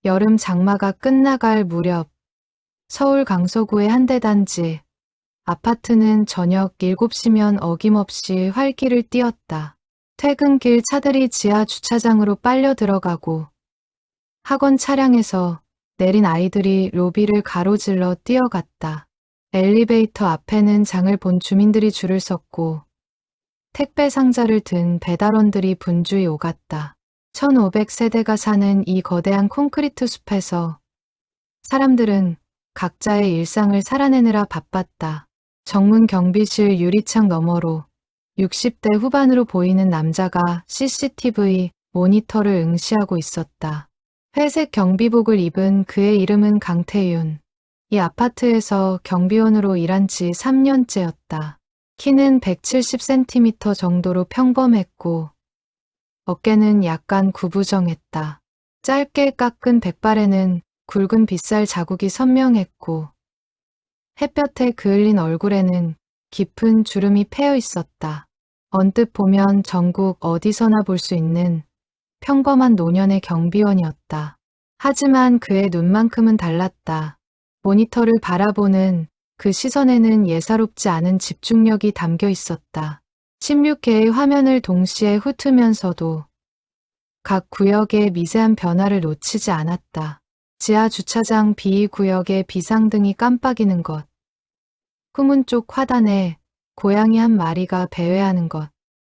여름 장마가 끝나갈 무렵 서울 강서구의 한대단지 아파트는 저녁 7시면 어김없이 활기를 띠었다. 퇴근길 차들이 지하 주차장으로 빨려 들어가고 학원 차량에서 내린 아이들이 로비를 가로질러 뛰어갔다. 엘리베이터 앞에는 장을 본 주민들이 줄을 섰고 택배 상자를 든 배달원들이 분주히 오갔다. 1500세대가 사는 이 거대한 콘크리트 숲에서 사람들은 각자의 일상을 살아내느라 바빴다. 정문 경비실 유리창 너머로 60대 후반으로 보이는 남자가 CCTV 모니터를 응시하고 있었다. 회색 경비복을 입은 그의 이름은 강태윤. 이 아파트에서 경비원으로 일한 지 3년째였다. 키는 170cm 정도로 평범했고 어깨는 약간 구부정했다. 짧게 깎은 백발에는 굵은 빗살 자국이 선명했고 햇볕에 그을린 얼굴에는 깊은 주름이 패여 있었다. 언뜻 보면 전국 어디서나 볼 수 있는 평범한 노년의 경비원이었다. 하지만 그의 눈만큼은 달랐다. 모니터를 바라보는 그 시선에는 예사롭지 않은 집중력이 담겨 있었다. 16개의 화면을 동시에 훑으면서도 각 구역의 미세한 변화를 놓치지 않았다. 지하 주차장 B구역의 비상등이 깜빡이는 것, 후문 쪽 화단에 고양이 한 마리가 배회하는 것,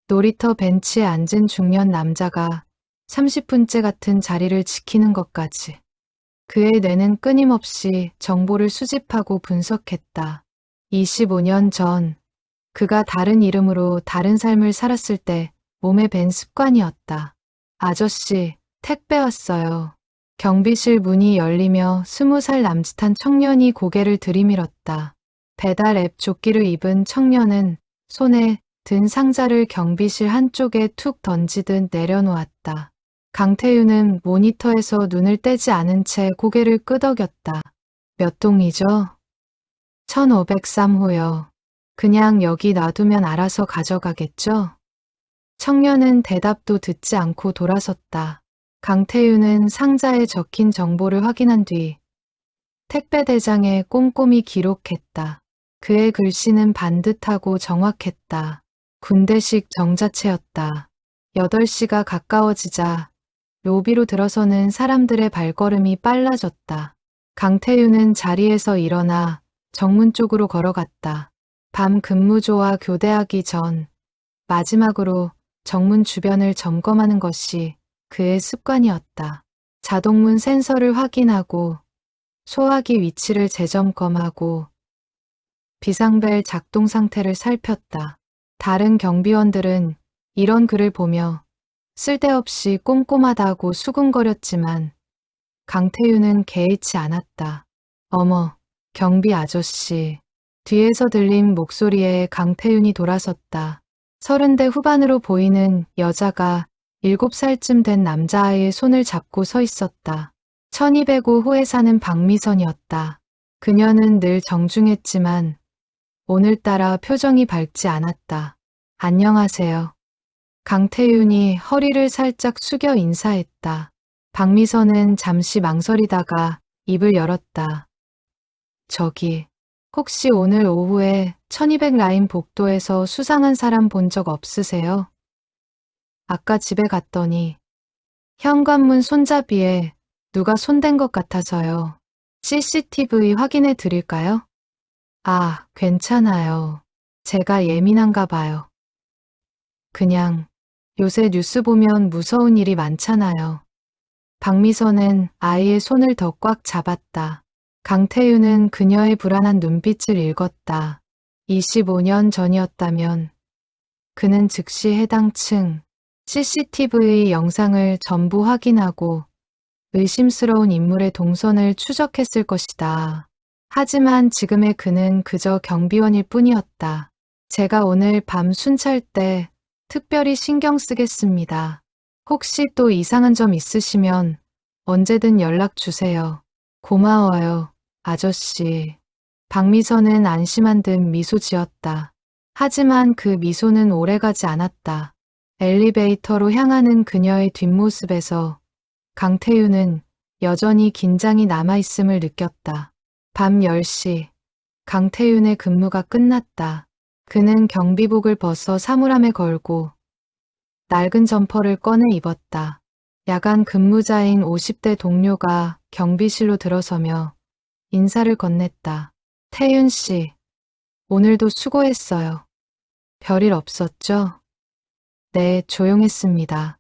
놀이터 벤치에 앉은 중년 남자가 30분째 같은 자리를 지키는 것까지. 그의 뇌는 끊임없이 정보를 수집하고 분석했다. 25년 전 그가 다른 이름으로 다른 삶을 살았을 때 몸에 밴 습관이었다. 아저씨, 택배 왔어요. 경비실 문이 열리며 20살 남짓한 청년이 고개를 들이밀었다. 배달 앱 조끼를 입은 청년은 손에 든 상자를 경비실 한쪽에 툭 던지듯 내려놓았다. 강태윤은 모니터에서 눈을 떼지 않은 채 고개를 끄덕였다. 몇 동이죠? 1503호요. 그냥 여기 놔두면 알아서 가져가겠죠? 청년은 대답도 듣지 않고 돌아섰다. 강태윤은 상자에 적힌 정보를 확인한 뒤 택배 대장에 꼼꼼히 기록했다. 그의 글씨는 반듯하고 정확했다. 군대식 정자체였다. 8시가 가까워지자 로비로 들어서는 사람들의 발걸음이 빨라졌다. 강태윤은 자리에서 일어나 정문 쪽으로 걸어갔다. 밤 근무조와 교대하기 전 마지막으로 정문 주변을 점검하는 것이 그의 습관이었다. 자동문 센서를 확인하고 소화기 위치를 재점검하고 비상벨 작동 상태를 살폈다. 다른 경비원들은 이런 글을 보며 쓸데없이 꼼꼼하다고 수군거렸지만 강태윤은 개의치 않았다. 어머, 경비 아저씨. 뒤에서 들린 목소리에 강태윤이 돌아섰다. 30대 후반으로 보이는 여자가 7살쯤 된 남자아이의 손을 잡고 서 있었다. 1205호에 사는 박미선이었다. 그녀는 늘 정중했지만 오늘따라 표정이 밝지 않았다. 안녕하세요. 강태윤이 허리를 살짝 숙여 인사했다. 박미선은 잠시 망설이다가 입을 열었다. 저기, 혹시 오늘 오후에 1200 라인 복도에서 수상한 사람 본 적 없으세요? 아까 집에 갔더니 현관문 손잡이에 누가 손댄 것 같아서요. CCTV 확인해 드릴까요? 아, 괜찮아요. 제가 예민한가 봐요. 그냥 요새 뉴스 보면 무서운 일이 많잖아요. 박미선은 아이의 손을 더 꽉 잡았다. 강태윤은 그녀의 불안한 눈빛을 읽었다. 25년 전이었다면 그는 즉시 해당 층 CCTV 영상을 전부 확인하고 의심스러운 인물의 동선을 추적했을 것이다. 하지만 지금의 그는 그저 경비원일 뿐이었다. 제가 오늘 밤 순찰 때 특별히 신경 쓰겠습니다. 혹시 또 이상한 점 있으시면 언제든 연락 주세요. 고마워요, 아저씨. 박미선은 안심한 듯 미소 지었다. 하지만 그 미소는 오래가지 않았다. 엘리베이터로 향하는 그녀의 뒷모습에서 강태윤은 여전히 긴장이 남아있음을 느꼈다. 밤 10시, 강태윤의 근무가 끝났다. 그는 경비복을 벗어 사물함에 걸고 낡은 점퍼를 꺼내 입었다. 야간 근무자인 50대 동료가 경비실로 들어서며 인사를 건넸다. 태윤 씨, 오늘도 수고했어요. 별일 없었죠? 네, 조용했습니다.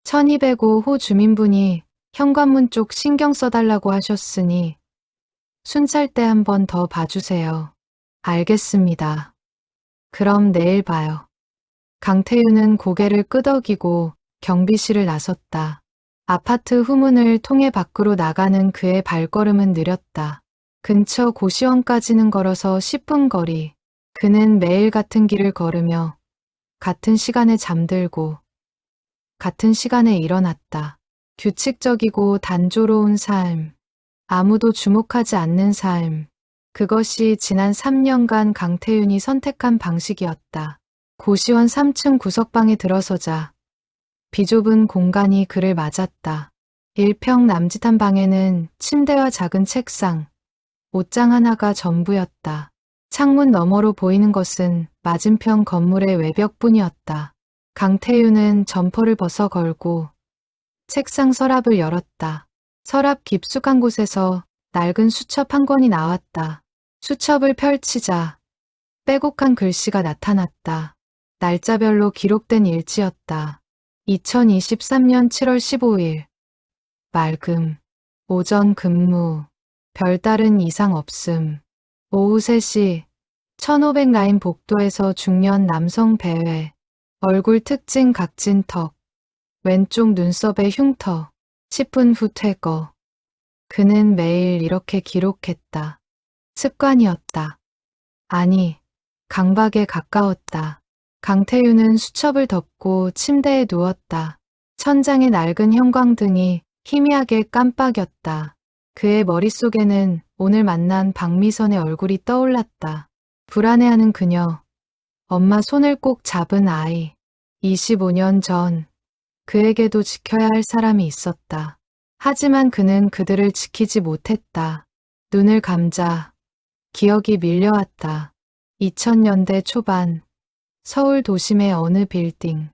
1205호 주민분이 현관문 쪽 신경 써달라고 하셨으니 순찰 때 한 번 더 봐주세요. 알겠습니다. 그럼 내일 봐요. 강태윤은 고개를 끄덕이고 경비실을 나섰다. 아파트 후문을 통해 밖으로 나가는 그의 발걸음은 느렸다. 근처 고시원까지는 걸어서 10분 거리. 그는 매일 같은 길을 걸으며 같은 시간에 잠들고 같은 시간에 일어났다. 규칙적이고 단조로운 삶. 아무도 주목하지 않는 삶. 그것이 지난 3년간 강태윤이 선택한 방식이었다. 고시원 3층 구석방에 들어서자 비좁은 공간이 그를 맞았다. 1평 남짓한 방에는 침대와 작은 책상, 옷장 하나가 전부였다. 창문 너머로 보이는 것은 맞은편 건물의 외벽뿐이었다. 강태윤은 점퍼를 벗어 걸고 책상 서랍을 열었다. 서랍 깊숙한 곳에서 낡은 수첩 한 권이 나왔다. 수첩을 펼치자 빼곡한 글씨가 나타났다. 날짜별로 기록된 일지였다. 2023년 7월 15일. 맑음. 오전 근무. 별다른 이상 없음. 오후 3시. 1500라인 복도에서 중년 남성 배회. 얼굴 특징 각진 턱. 왼쪽 눈썹에 흉터. 10분 후 퇴거. 그는 매일 이렇게 기록했다. 습관이었다. 아니, 강박에 가까웠다. 강태윤은 수첩을 덮고 침대에 누웠다. 천장의 낡은 형광등이 희미하게 깜빡였다. 그의 머릿속에는 오늘 만난 박미선의 얼굴이 떠올랐다. 불안해하는 그녀, 엄마 손을 꼭 잡은 아이. 25년 전 그에게도 지켜야 할 사람이 있었다. 하지만 그는 그들을 지키지 못했다. 눈을 감자 기억이 밀려왔다. 2000년대 초반 서울 도심의 어느 빌딩.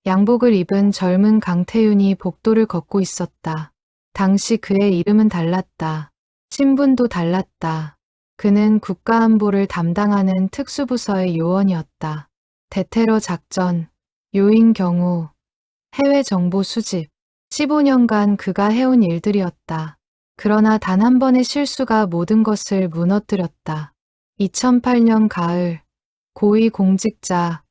양복을 입은 젊은 강태윤이 복도를 걷고 있었다. 당시 그의 이름은 달랐다. 신분도 달랐다. 그는 국가안보를 담당하는 특수부서의 요원이었다. 대테러 작전, 요인 경우, 해외 정보 수집. 15년간 그가 해온 일들이었다. 그러나 단 한 번의 실수가 모든 것을 무너뜨렸다. 2008년 가을, 고위 공직자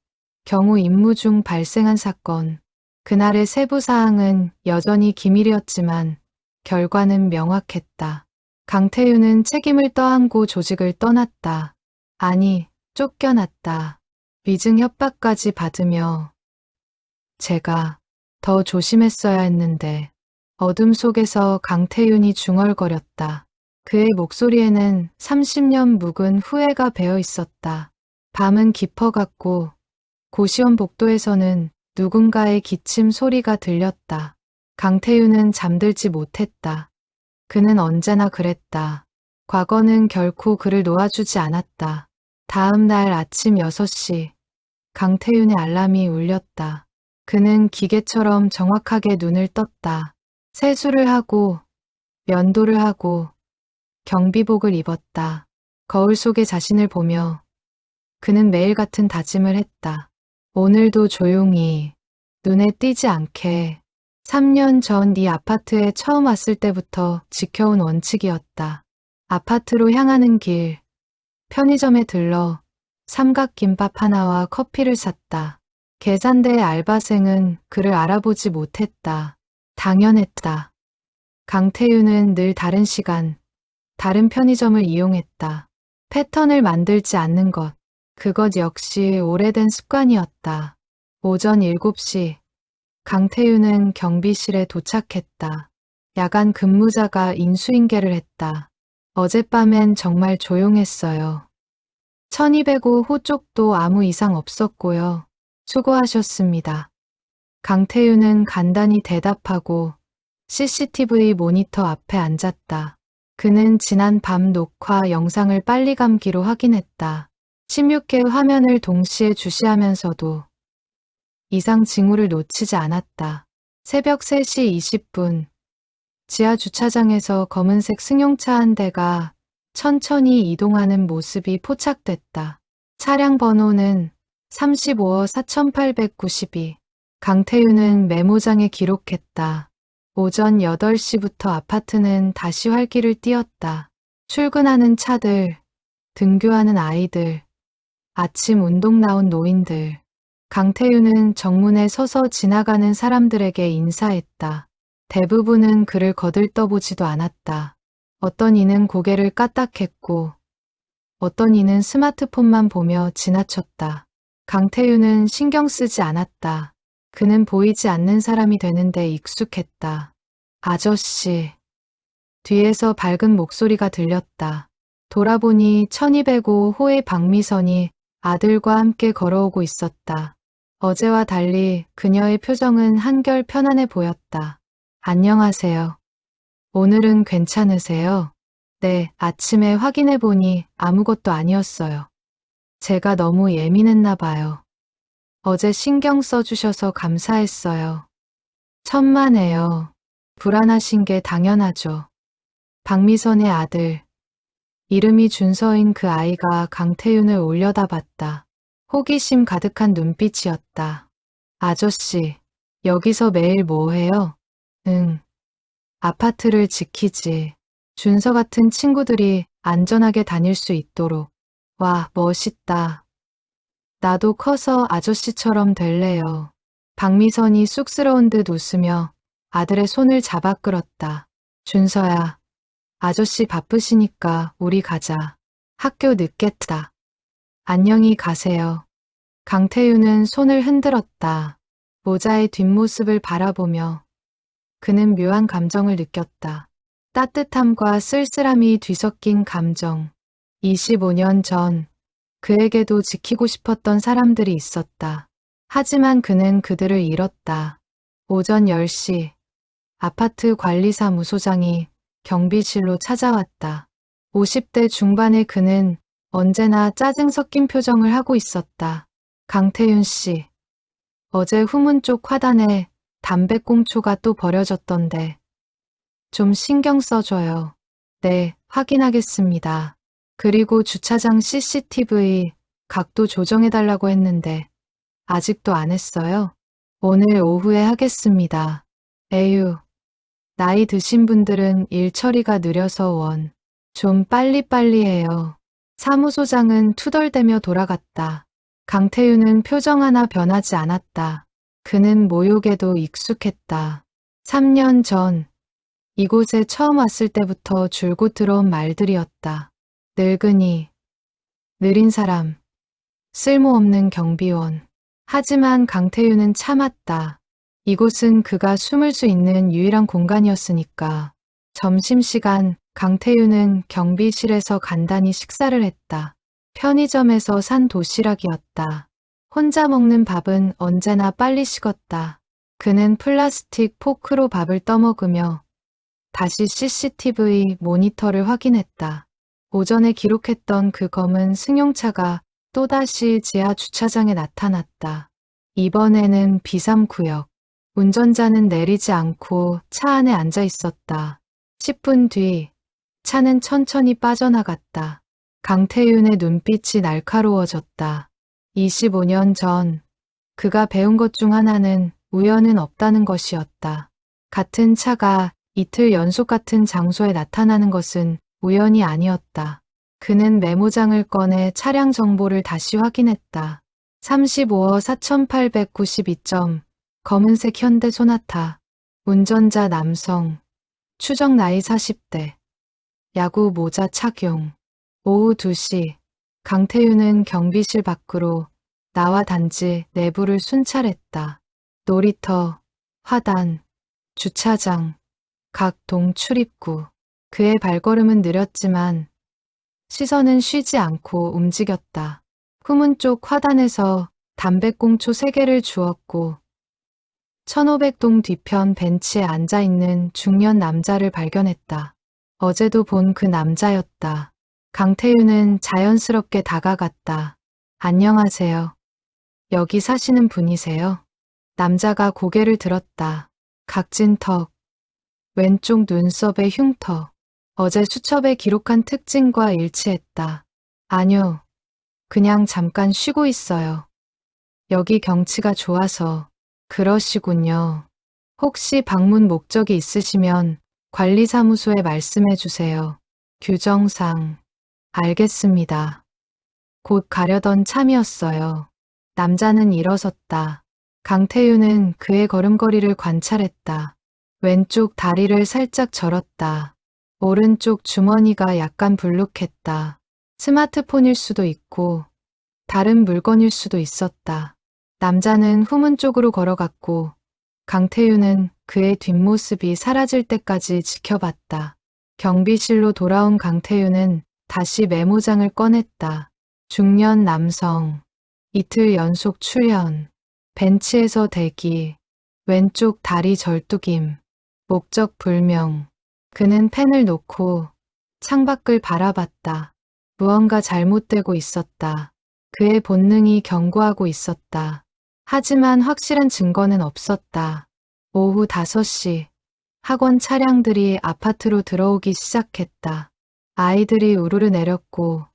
경우 임무 중 발생한 사건. 그날의 세부 사항은 여전히 기밀이었지만 결과는 명확했다. 강태윤은 책임을 떠안고 조직을 떠났다. 아니, 쫓겨났다. 위증 협박까지 받으며 제가 더 조심했어야 했는데. 어둠 속에서 강태윤이 중얼거렸다. 그의 목소리에는 30년 묵은 후회가 배어 있었다. 밤은 깊어갔고 고시원 복도에서는 누군가의 기침 소리가 들렸다. 강태윤은 잠들지 못했다. 그는 언제나 그랬다. 과거는 결코 그를 놓아주지 않았다. 다음 날 아침 6시 강태윤의 알람이 울렸다. 그는 기계처럼 정확하게 눈을 떴다. 세수를 하고 면도를 하고 경비복을 입었다. 거울 속의 자신을 보며 그는 매일 같은 다짐을 했다. 오늘도 조용히, 눈에 띄지 않게. 3년 전 이 아파트에 처음 왔을 때부터 지켜온 원칙이었다. 아파트로 향하는 길, 편의점에 들러 삼각김밥 하나와 커피를 샀다. 계산대의 알바생은 그를 알아보지 못했다. 당연했다. 강태윤은 늘 다른 시간, 다른 편의점을 이용했다. 패턴을 만들지 않는 것, 그것 역시 오래된 습관이었다. 오전 7시, 강태윤은 경비실에 도착했다. 야간 근무자가 인수인계를 했다. 어젯밤엔 정말 조용했어요. 1205호 쪽도 아무 이상 없었고요. 수고하셨습니다. 강태윤은 간단히 대답하고 CCTV 모니터 앞에 앉았다. 그는 지난 밤 녹화 영상을 빨리 감기로 확인했다. 16개 화면을 동시에 주시하면서도 이상 징후를 놓치지 않았다. 새벽 3시 20분 지하 주차장에서 검은색 승용차 한 대가 천천히 이동하는 모습이 포착됐다. 차량 번호는 35호 4892. 강태윤은 메모장에 기록했다. 오전 8시부터 아파트는 다시 활기를 띠었다. 출근하는 차들, 등교하는 아이들, 아침 운동 나온 노인들. 강태윤은 정문에 서서 지나가는 사람들에게 인사했다. 대부분은 그를 거들떠보지도 않았다. 어떤 이는 고개를 까딱했고 어떤 이는 스마트폰만 보며 지나쳤다. 강태윤은 신경 쓰지 않았다. 그는 보이지 않는 사람이 되는데 익숙했다. 아저씨. 뒤에서 밝은 목소리가 들렸다. 돌아보니 1205호의 박미선이 아들과 함께 걸어오고 있었다. 어제와 달리 그녀의 표정은 한결 편안해 보였다. 안녕하세요. 오늘은 괜찮으세요? 네, 아침에 확인해 보니 아무것도 아니었어요. 제가 너무 예민했나 봐요. 어제 신경 써주셔서 감사했어요. 천만에요. 불안하신 게 당연하죠. 박미선의 아들. 이름이 준서인 그 아이가 강태윤을 올려다봤다. 호기심 가득한 눈빛이었다. 아저씨, 여기서 매일 뭐 해요? 응. 아파트를 지키지. 준서 같은 친구들이 안전하게 다닐 수 있도록. 와, 멋있다. 나도 커서 아저씨처럼 될래요. 박미선이 쑥스러운 듯 웃으며 아들의 손을 잡아 끌었다. 준서야, 아저씨 바쁘시니까 우리 가자. 학교 늦겠다. 안녕히 가세요. 강태윤은 손을 흔들었다. 모자의 뒷모습을 바라보며 그는 묘한 감정을 느꼈다. 따뜻함과 쓸쓸함이 뒤섞인 감정. 25년 전 그에게도 지키고 싶었던 사람들이 있었다. 하지만 그는 그들을 잃었다. 오전 10시 아파트 관리사무소장이 경비실로 찾아왔다. 50대 중반의 그는 언제나 짜증 섞인 표정을 하고 있었다. 강태윤 씨, 어제 후문 쪽 화단에 담배꽁초가 또 버려졌던데 좀 신경 써줘요. 네, 확인하겠습니다. 그리고 주차장 CCTV 각도 조정해달라고 했는데 아직도 안 했어요? 오늘 오후에 하겠습니다. 에휴, 나이 드신 분들은 일 처리가 느려서 좀 빨리빨리 해요. 사무소장은 투덜대며 돌아갔다. 강태윤은 표정 하나 변하지 않았다. 그는 모욕에도 익숙했다. 3년 전 이곳에 처음 왔을 때부터 줄곧 들어온 말들이었다. 늙은이, 느린 사람, 쓸모없는 경비원. 하지만 강태윤은 참았다. 이곳은 그가 숨을 수 있는 유일한 공간이었으니까. 점심시간 강태윤은 경비실에서 간단히 식사를 했다. 편의점에서 산 도시락이었다. 혼자 먹는 밥은 언제나 빨리 식었다. 그는 플라스틱 포크로 밥을 떠먹으며 다시 CCTV 모니터를 확인했다. 오전에 기록했던 그 검은 승용차가 또다시 지하 주차장에 나타났다. 이번에는 비상구역. 운전자는 내리지 않고 차 안에 앉아 있었다. 10분 뒤 차는 천천히 빠져나갔다. 강태윤의 눈빛이 날카로워졌다. 25년 전 그가 배운 것 중 하나는 우연은 없다는 것이었다. 같은 차가 이틀 연속 같은 장소에 나타나는 것은 우연이 아니었다. 그는 메모장을 꺼내 차량 정보를 다시 확인했다. 35호 4892점, 검은색 현대 소나타, 운전자 남성, 추정 나이 40대, 야구 모자 착용. 오후 2시, 강태윤은 경비실 밖으로 나와 단지 내부를 순찰했다. 놀이터, 화단, 주차장, 각 동 출입구. 그의 발걸음은 느렸지만 시선은 쉬지 않고 움직였다. 후문 쪽 화단에서 담배꽁초 3개를 주웠고 1500동 뒤편 벤치에 앉아있는 중년 남자를 발견했다. 어제도 본 그 남자였다. 강태윤은 자연스럽게 다가갔다. 안녕하세요. 여기 사시는 분이세요? 남자가 고개를 들었다. 각진 턱, 왼쪽 눈썹의 흉터. 어제 수첩에 기록한 특징과 일치했다. 아니요. 그냥 잠깐 쉬고 있어요. 여기 경치가 좋아서. 그러시군요. 혹시 방문 목적이 있으시면 관리사무소에 말씀해 주세요. 규정상. 알겠습니다. 곧 가려던 참이었어요. 남자는 일어섰다. 강태윤은 그의 걸음걸이를 관찰했다. 왼쪽 다리를 살짝 절었다. 오른쪽 주머니가 약간 불룩했다. 스마트폰일 수도 있고 다른 물건일 수도 있었다. 남자는 후문 쪽으로 걸어갔고 강태윤은 그의 뒷모습이 사라질 때까지 지켜봤다. 경비실로 돌아온 강태윤은 다시 메모장을 꺼냈다. 중년 남성. 이틀 연속 출연. 벤치에서 대기. 왼쪽 다리 절뚝임. 목적 불명. 그는 펜을 놓고 창밖을 바라봤다. 무언가 잘못되고 있었다. 그의 본능이 경고하고 있었다. 하지만 확실한 증거는 없었다. 오후 5시 학원 차량들이 아파트로 들어오기 시작했다. 아이들이 우르르 내렸고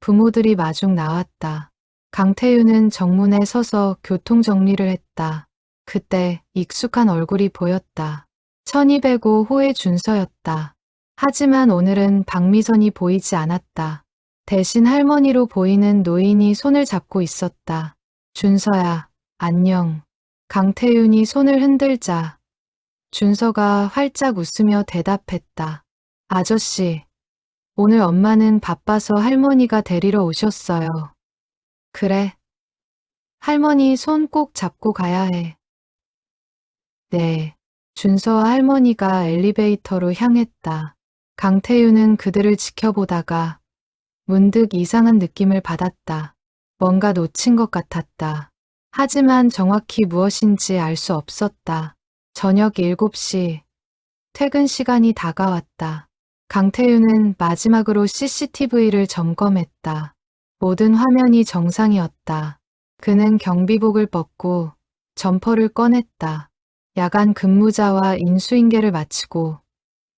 부모들이 마중 나왔다. 강태윤은 정문에 서서 교통정리를 했다. 그때 익숙한 얼굴이 보였다. 1205 호의 준서였다. 하지만 오늘은 박미선이 보이지 않았다. 대신 할머니로 보이는 노인이 손을 잡고 있었다. 준서야, 안녕. 강태윤이 손을 흔들자 준서가 활짝 웃으며 대답했다. 아저씨, 오늘 엄마는 바빠서 할머니가 데리러 오셨어요. 그래. 할머니 손 꼭 잡고 가야 해. 네. 준서와 할머니가 엘리베이터로 향했다. 강태윤은 그들을 지켜보다가 문득 이상한 느낌을 받았다. 뭔가 놓친 것 같았다. 하지만 정확히 무엇인지 알 수 없었다. 저녁 7시, 퇴근 시간이 다가왔다. 강태윤은 마지막으로 CCTV를 점검했다. 모든 화면이 정상이었다. 그는 경비복을 벗고 점퍼를 꺼냈다. 야간 근무자와 인수인계를 마치고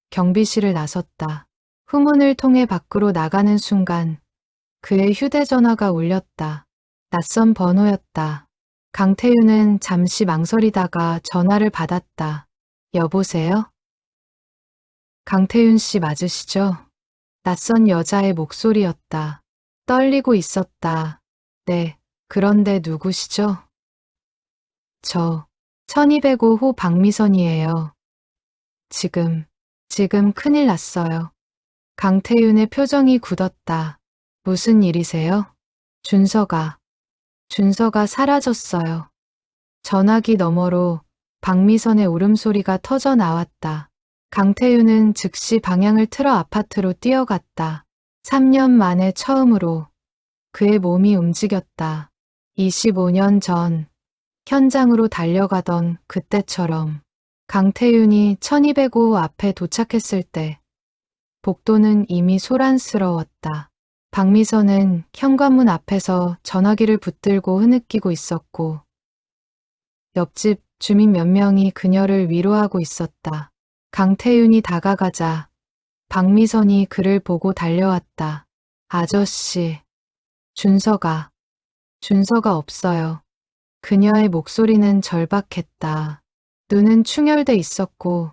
경비실을 나섰다. 후문을 통해 밖으로 나가는 순간 그의 휴대전화가 울렸다. 낯선 번호였다. 강태윤은 잠시 망설이다가 전화를 받았다. 여보세요? 강태윤 씨 맞으시죠? 낯선 여자의 목소리였다. 떨리고 있었다. 네, 그런데 누구시죠? 저 1205호 박미선이에요. 지금 큰일 났어요. 강태윤의 표정이 굳었다. 무슨 일이세요? 준서가 사라졌어요. 전화기 너머로 박미선의 울음소리가 터져 나왔다. 강태윤은 즉시 방향을 틀어 아파트로 뛰어갔다. 3년 만에 처음으로 그의 몸이 움직였다. 25년 전 현장으로 달려가던 그때처럼 강태윤이 1205 앞에 도착했을 때 복도는 이미 소란스러웠다. 박미선은 현관문 앞에서 전화기를 붙들고 흐느끼고 있었고 옆집 주민 몇 명이 그녀를 위로하고 있었다. 강태윤이 다가가자 박미선이 그를 보고 달려왔다. 아저씨, 준서가 없어요. 그녀의 목소리는 절박했다. 눈은 충혈돼 있었고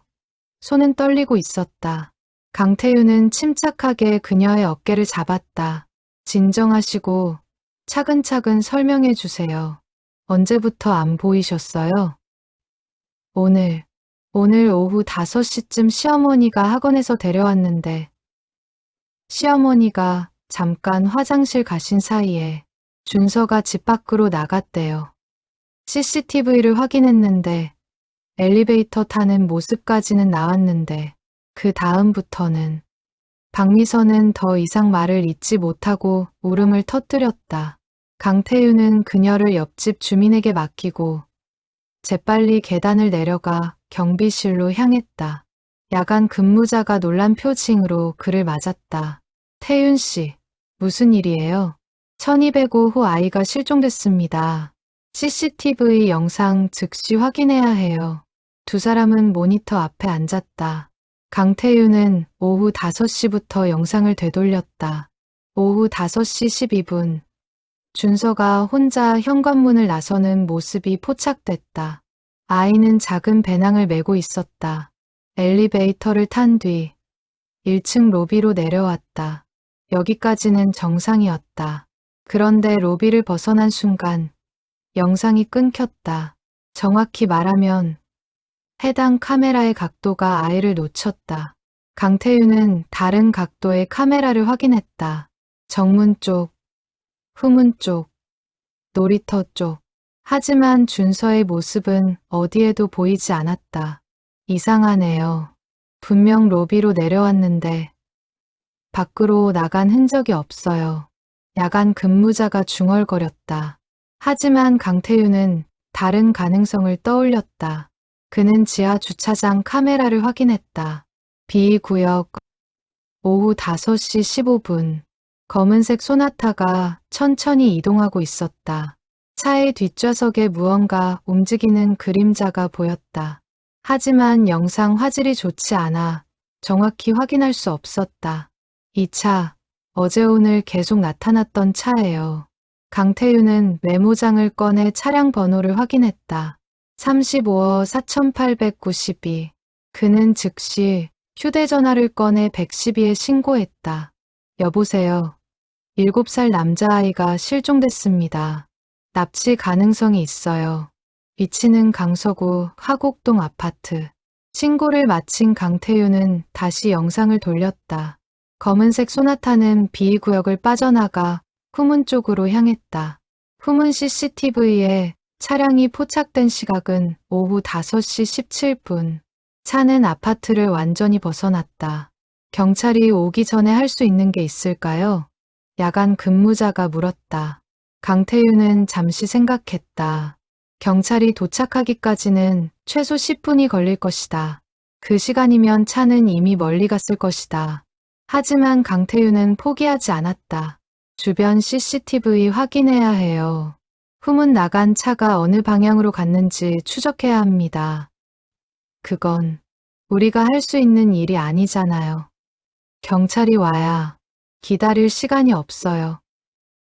손은 떨리고 있었다. 강태윤은 침착하게 그녀의 어깨를 잡았다. 진정하시고 차근차근 설명해 주세요. 언제부터 안 보이셨어요? 오늘 오후 5시쯤 시어머니가 학원에서 데려왔는데 시어머니가 잠깐 화장실 가신 사이에 준서가 집 밖으로 나갔대요. CCTV를 확인했는데 엘리베이터 타는 모습까지는 나왔는데 그 다음부터는 박미선은 더 이상 말을 잇지 못하고 울음을 터뜨렸다. 강태윤은 그녀를 옆집 주민에게 맡기고 재빨리 계단을 내려가 경비실로 향했다. 야간 근무자가 놀란 표情으로 그를 맞았다. 태윤 씨, 무슨 일이에요? 1205호 아이가 실종됐습니다. CCTV 영상 즉시 확인해야 해요. 두 사람은 모니터 앞에 앉았다. 강태윤은 오후 5시부터 영상을 되돌렸다. 오후 5시 12분. 준서가 혼자 현관문을 나서는 모습이 포착됐다. 아이는 작은 배낭을 메고 있었다. 엘리베이터를 탄 뒤 1층 로비로 내려왔다. 여기까지는 정상이었다. 그런데 로비를 벗어난 순간 영상이 끊겼다. 정확히 말하면 해당 카메라의 각도가 아이를 놓쳤다. 강태윤은 다른 각도의 카메라를 확인했다. 정문 쪽, 후문 쪽, 놀이터 쪽. 하지만 준서의 모습은 어디에도 보이지 않았다. 이상하네요. 분명 로비로 내려왔는데 밖으로 나간 흔적이 없어요. 야간 근무자가 중얼거렸다. 하지만 강태윤은 다른 가능성을 떠올렸다. 그는 지하 주차장 카메라를 확인했다. B구역 오후 5시 15분. 검은색 소나타가 천천히 이동하고 있었다. 차의 뒷좌석에 무언가 움직이는 그림자가 보였다. 하지만 영상 화질이 좋지 않아 정확히 확인할 수 없었다. 이 차, 어제 오늘 계속 나타났던 차예요. 강태윤은 메모장을 꺼내 차량 번호를 확인했다. 35호 4892. 그는 즉시 휴대전화를 꺼내 112에 신고했다. 여보세요. 7살 남자아이가 실종됐습니다. 납치 가능성이 있어요. 위치는 강서구 화곡동 아파트. 신고를 마친 강태윤은 다시 영상을 돌렸다. 검은색 소나타는 B구역을 빠져나가 후문 쪽으로 향했다. 후문 CCTV에 차량이 포착된 시각은 오후 5시 17분. 차는 아파트를 완전히 벗어났다. 경찰이 오기 전에 할 수 있는 게 있을까요? 야간 근무자가 물었다. 강태윤은 잠시 생각했다. 경찰이 도착하기까지는 최소 10분이 걸릴 것이다. 그 시간이면 차는 이미 멀리 갔을 것이다. 하지만 강태윤은 포기하지 않았다. 주변 CCTV 확인해야 해요. 후문 나간 차가 어느 방향으로 갔는지 추적해야 합니다. 그건 우리가 할 수 있는 일이 아니잖아요. 경찰이 와야 기다릴 시간이 없어요.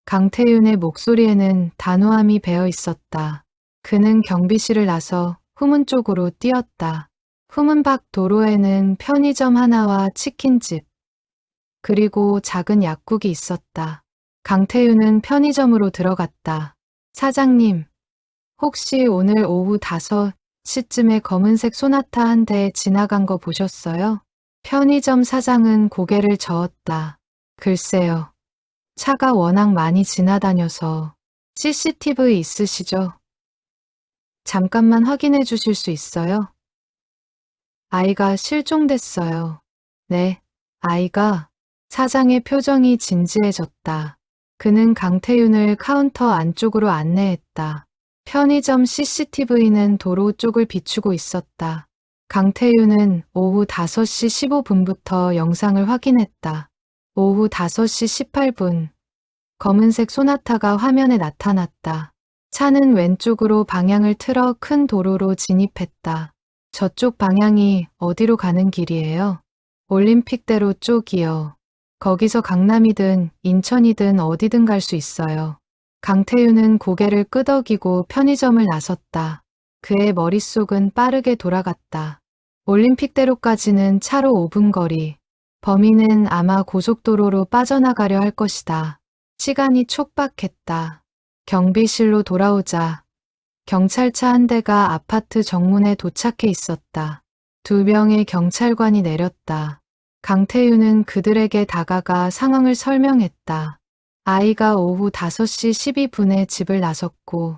강태윤의 목소리에는 단호함이 배어 있었다. 그는 경비실을 나서 후문 쪽으로 뛰었다. 후문 밖 도로에는 편의점 하나와 치킨집, 그리고 작은 약국이 있었다. 강태윤은 편의점으로 들어갔다. 사장님, 혹시 오늘 오후 5시쯤에 검은색 소나타 한 대 지나간 거 보셨어요? 편의점 사장은 고개를 저었다. 글쎄요. 차가 워낙 많이 지나다녀서. CCTV 있으시죠? 잠깐만 확인해 주실 수 있어요? 아이가 실종됐어요. 네, 아이가. 사장의 표정이 진지해졌다. 그는 강태윤을 카운터 안쪽으로 안내했다. 편의점 CCTV는 도로 쪽을 비추고 있었다. 강태윤은 오후 5시 15분부터 영상을 확인했다. 오후 5시 18분. 검은색 소나타가 화면에 나타났다. 차는 왼쪽으로 방향을 틀어 큰 도로로 진입했다. 저쪽 방향이 어디로 가는 길이에요? 올림픽대로 쪽이요. 거기서 강남이든 인천이든 어디든 갈 수 있어요. 강태윤은 고개를 끄덕이고 편의점을 나섰다. 그의 머릿속은 빠르게 돌아갔다. 올림픽대로까지는 차로 5분 거리. 범인은 아마 고속도로로 빠져나가려 할 것이다. 시간이 촉박했다. 경비실로 돌아오자 경찰차 한 대가 아파트 정문에 도착해 있었다. 2명의 경찰관이 내렸다. 강태윤은 그들에게 다가가 상황을 설명했다. 아이가 오후 5시 12분에 집을 나섰고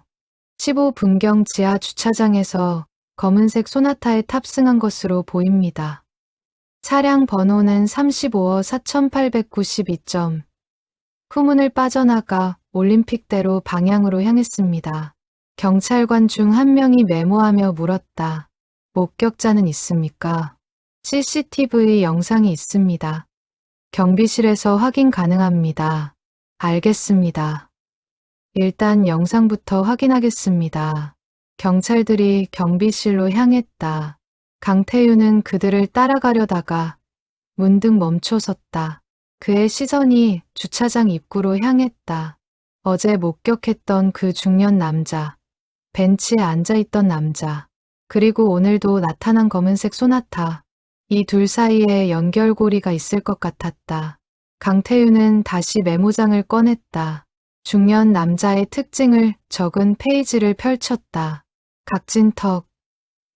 15분경 지하 주차장에서 검은색 소나타에 탑승한 것으로 보입니다. 차량 번호는 35호 4892점. 후문을 빠져나가 올림픽대로 방향으로 향했습니다. 경찰관 중 한 명이 메모하며 물었다. 목격자는 있습니까? CCTV 영상이 있습니다. 경비실에서 확인 가능합니다. 알겠습니다. 일단 영상부터 확인하겠습니다. 경찰들이 경비실로 향했다. 강태윤은 그들을 따라가려다가 문득 멈춰섰다. 그의 시선이 주차장 입구로 향했다. 어제 목격했던 그 중년 남자, 벤치에 앉아있던 남자, 그리고 오늘도 나타난 검은색 소나타. 이 둘 사이에 연결고리가 있을 것 같았다. 강태윤은 다시 메모장을 꺼냈다. 중년 남자의 특징을 적은 페이지를 펼쳤다. 각진 턱,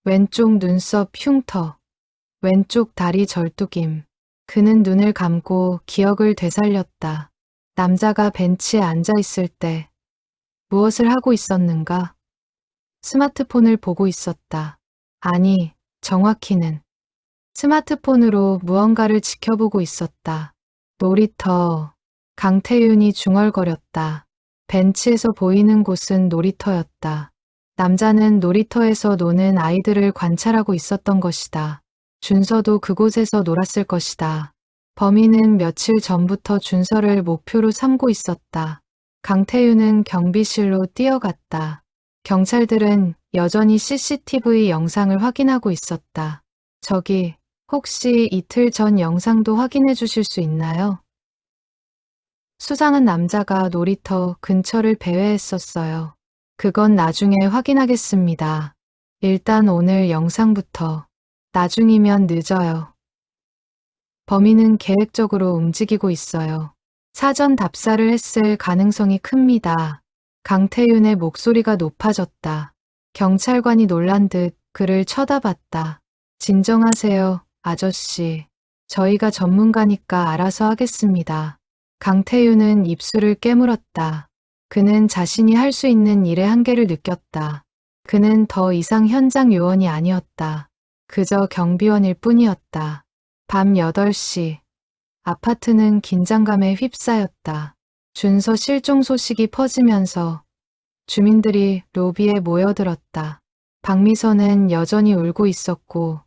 왼쪽 눈썹 흉터, 왼쪽 다리 절뚝임. 그는 눈을 감고 기억을 되살렸다. 남자가 벤치에 앉아 있을 때 무엇을 하고 있었는가? 스마트폰을 보고 있었다. 아니, 정확히는 스마트폰으로 무언가를 지켜보고 있었다. 놀이터. 강태윤이 중얼거렸다. 벤치에서 보이는 곳은 놀이터였다. 남자는 놀이터에서 노는 아이들을 관찰하고 있었던 것이다. 준서도 그곳에서 놀았을 것이다. 범인은 며칠 전부터 준서를 목표로 삼고 있었다. 강태윤은 경비실로 뛰어갔다. 경찰들은 여전히 CCTV 영상을 확인하고 있었다. 저기, 혹시 이틀 전 영상도 확인해 주실 수 있나요? 수상한 남자가 놀이터 근처를 배회했었어요. 그건 나중에 확인하겠습니다. 일단 오늘 영상부터. 나중이면 늦어요. 범인은 계획적으로 움직이고 있어요. 사전 답사를 했을 가능성이 큽니다. 강태윤의 목소리가 높아졌다. 경찰관이 놀란 듯 그를 쳐다봤다. 진정하세요, 아저씨. 저희가 전문가니까 알아서 하겠습니다. 강태윤은 입술을 깨물었다. 그는 자신이 할 수 있는 일의 한계를 느꼈다. 그는 더 이상 현장 요원이 아니었다. 그저 경비원일 뿐이었다. 밤 8시. 아파트는 긴장감에 휩싸였다. 준서 실종 소식이 퍼지면서 주민들이 로비에 모여들었다. 박미선은 여전히 울고 있었고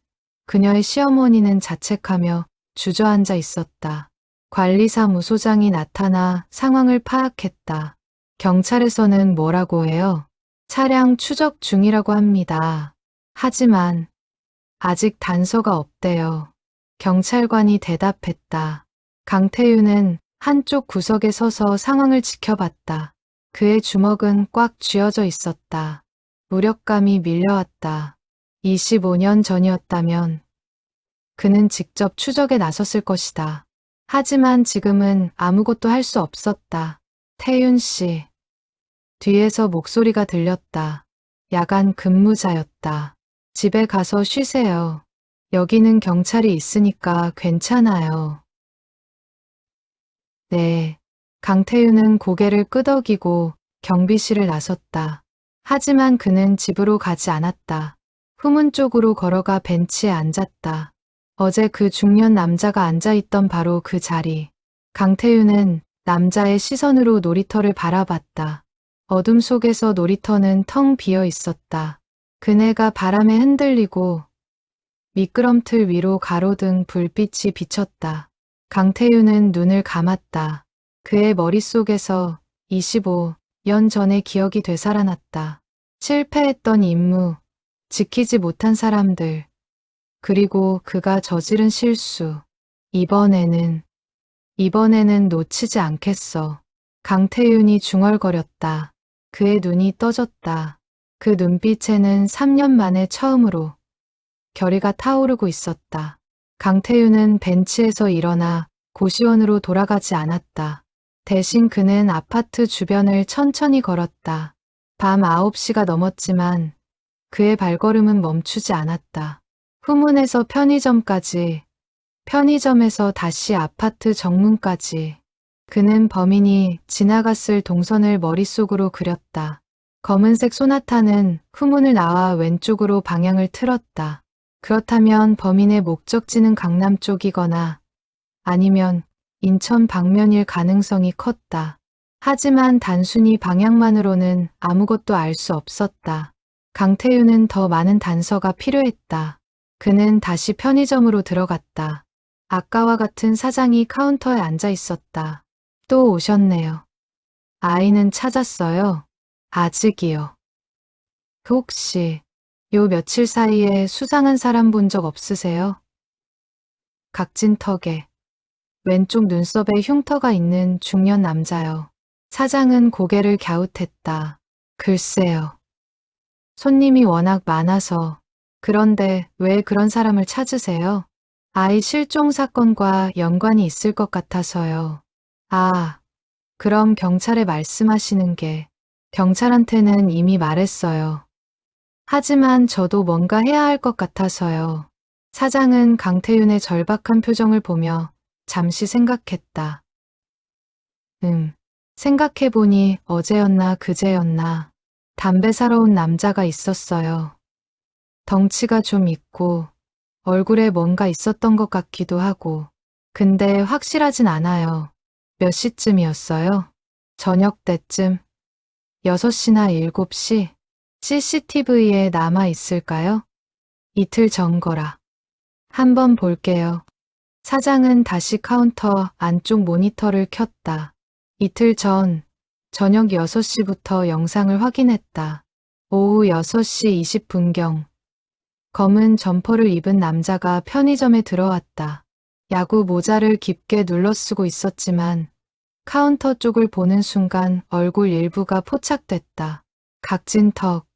그녀의 시어머니는 자책하며 주저앉아 있었다. 관리사무소장이 나타나 상황을 파악했다. 경찰에서는 뭐라고 해요? 차량 추적 중이라고 합니다. 하지만 아직 단서가 없대요. 경찰관이 대답했다. 강태윤은 한쪽 구석에 서서 상황을 지켜봤다. 그의 주먹은 꽉 쥐어져 있었다. 무력감이 밀려왔다. 25년 전이었다면 그는 직접 추적에 나섰을 것이다. 하지만 지금은 아무것도 할 수 없었다. 태윤 씨. 뒤에서 목소리가 들렸다. 야간 근무자였다. 집에 가서 쉬세요. 여기는 경찰이 있으니까 괜찮아요. 네. 강태윤은 고개를 끄덕이고 경비실을 나섰다. 하지만 그는 집으로 가지 않았다. 후문 쪽으로 걸어가 벤치에 앉았다. 어제 그 중년 남자가 앉아있던 바로 그 자리. 강태윤은 남자의 시선으로 놀이터를 바라봤다. 어둠 속에서 놀이터는 텅 비어 있었다. 그네가 바람에 흔들리고 미끄럼틀 위로 가로등 불빛이 비쳤다. 강태윤은 눈을 감았다. 그의 머릿속에서 25년 전의 기억이 되살아났다. 실패했던 임무, 지키지 못한 사람들, 그리고 그가 저지른 실수. 이번에는 놓치지 않겠어. 강태윤이 중얼거렸다. 그의 눈이 떠졌다. 그 눈빛에는 3년 만에 처음으로 결의가 타오르고 있었다. 강태윤은 벤치에서 일어나 고시원으로 돌아가지 않았다. 대신 그는 아파트 주변을 천천히 걸었다. 밤 9시가 넘었지만 그의 발걸음은 멈추지 않았다. 후문에서 편의점까지, 편의점에서 다시 아파트 정문까지. 그는 범인이 지나갔을 동선을 머릿속으로 그렸다. 검은색 소나타는 후문을 나와 왼쪽으로 방향을 틀었다. 그렇다면 범인의 목적지는 강남 쪽이거나 아니면 인천 방면일 가능성이 컸다. 하지만 단순히 방향만으로는 아무것도 알 수 없었다. 강태윤은 더 많은 단서가 필요했다. 그는 다시 편의점으로 들어갔다. 아까와 같은 사장이 카운터에 앉아 있었다. 또 오셨네요. 아이는 찾았어요? 아직이요. 혹시 요 며칠 사이에 수상한 사람 본 적 없으세요? 각진 턱에 왼쪽 눈썹에 흉터가 있는 중년 남자요. 사장은 고개를 갸웃했다. 글쎄요. 손님이 워낙 많아서. 그런데 왜 그런 사람을 찾으세요? 아이 실종 사건과 연관이 있을 것 같아서요. 아, 그럼 경찰에 말씀하시는 게 경찰한테는 이미 말했어요. 하지만 저도 뭔가 해야 할 것 같아서요. 사장은 강태윤의 절박한 표정을 보며 잠시 생각했다. 생각해보니 어제였나 그제였나 담배 사러 온 남자가 있었어요. 덩치가 좀 있고 얼굴에 뭔가 있었던 것 같기도 하고. 근데 확실하진 않아요. 몇 시쯤이었어요? 저녁 때쯤? 6시나 7시? CCTV에 남아 있을까요? 이틀 전 거라. 한번 볼게요. 사장은 다시 카운터 안쪽 모니터를 켰다. 이틀 전 저녁 6시부터 영상을 확인했다. 오후 6시 20분경 검은 점퍼를 입은 남자가 편의점에 들어왔다. 야구 모자를 깊게 눌러쓰고 있었지만 카운터 쪽을 보는 순간 얼굴 일부가 포착됐다. 각진 턱,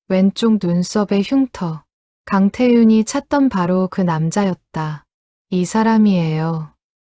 왼쪽 눈썹의 흉터. 강태윤이 찾던 바로 그 남자였다. 이 사람이에요.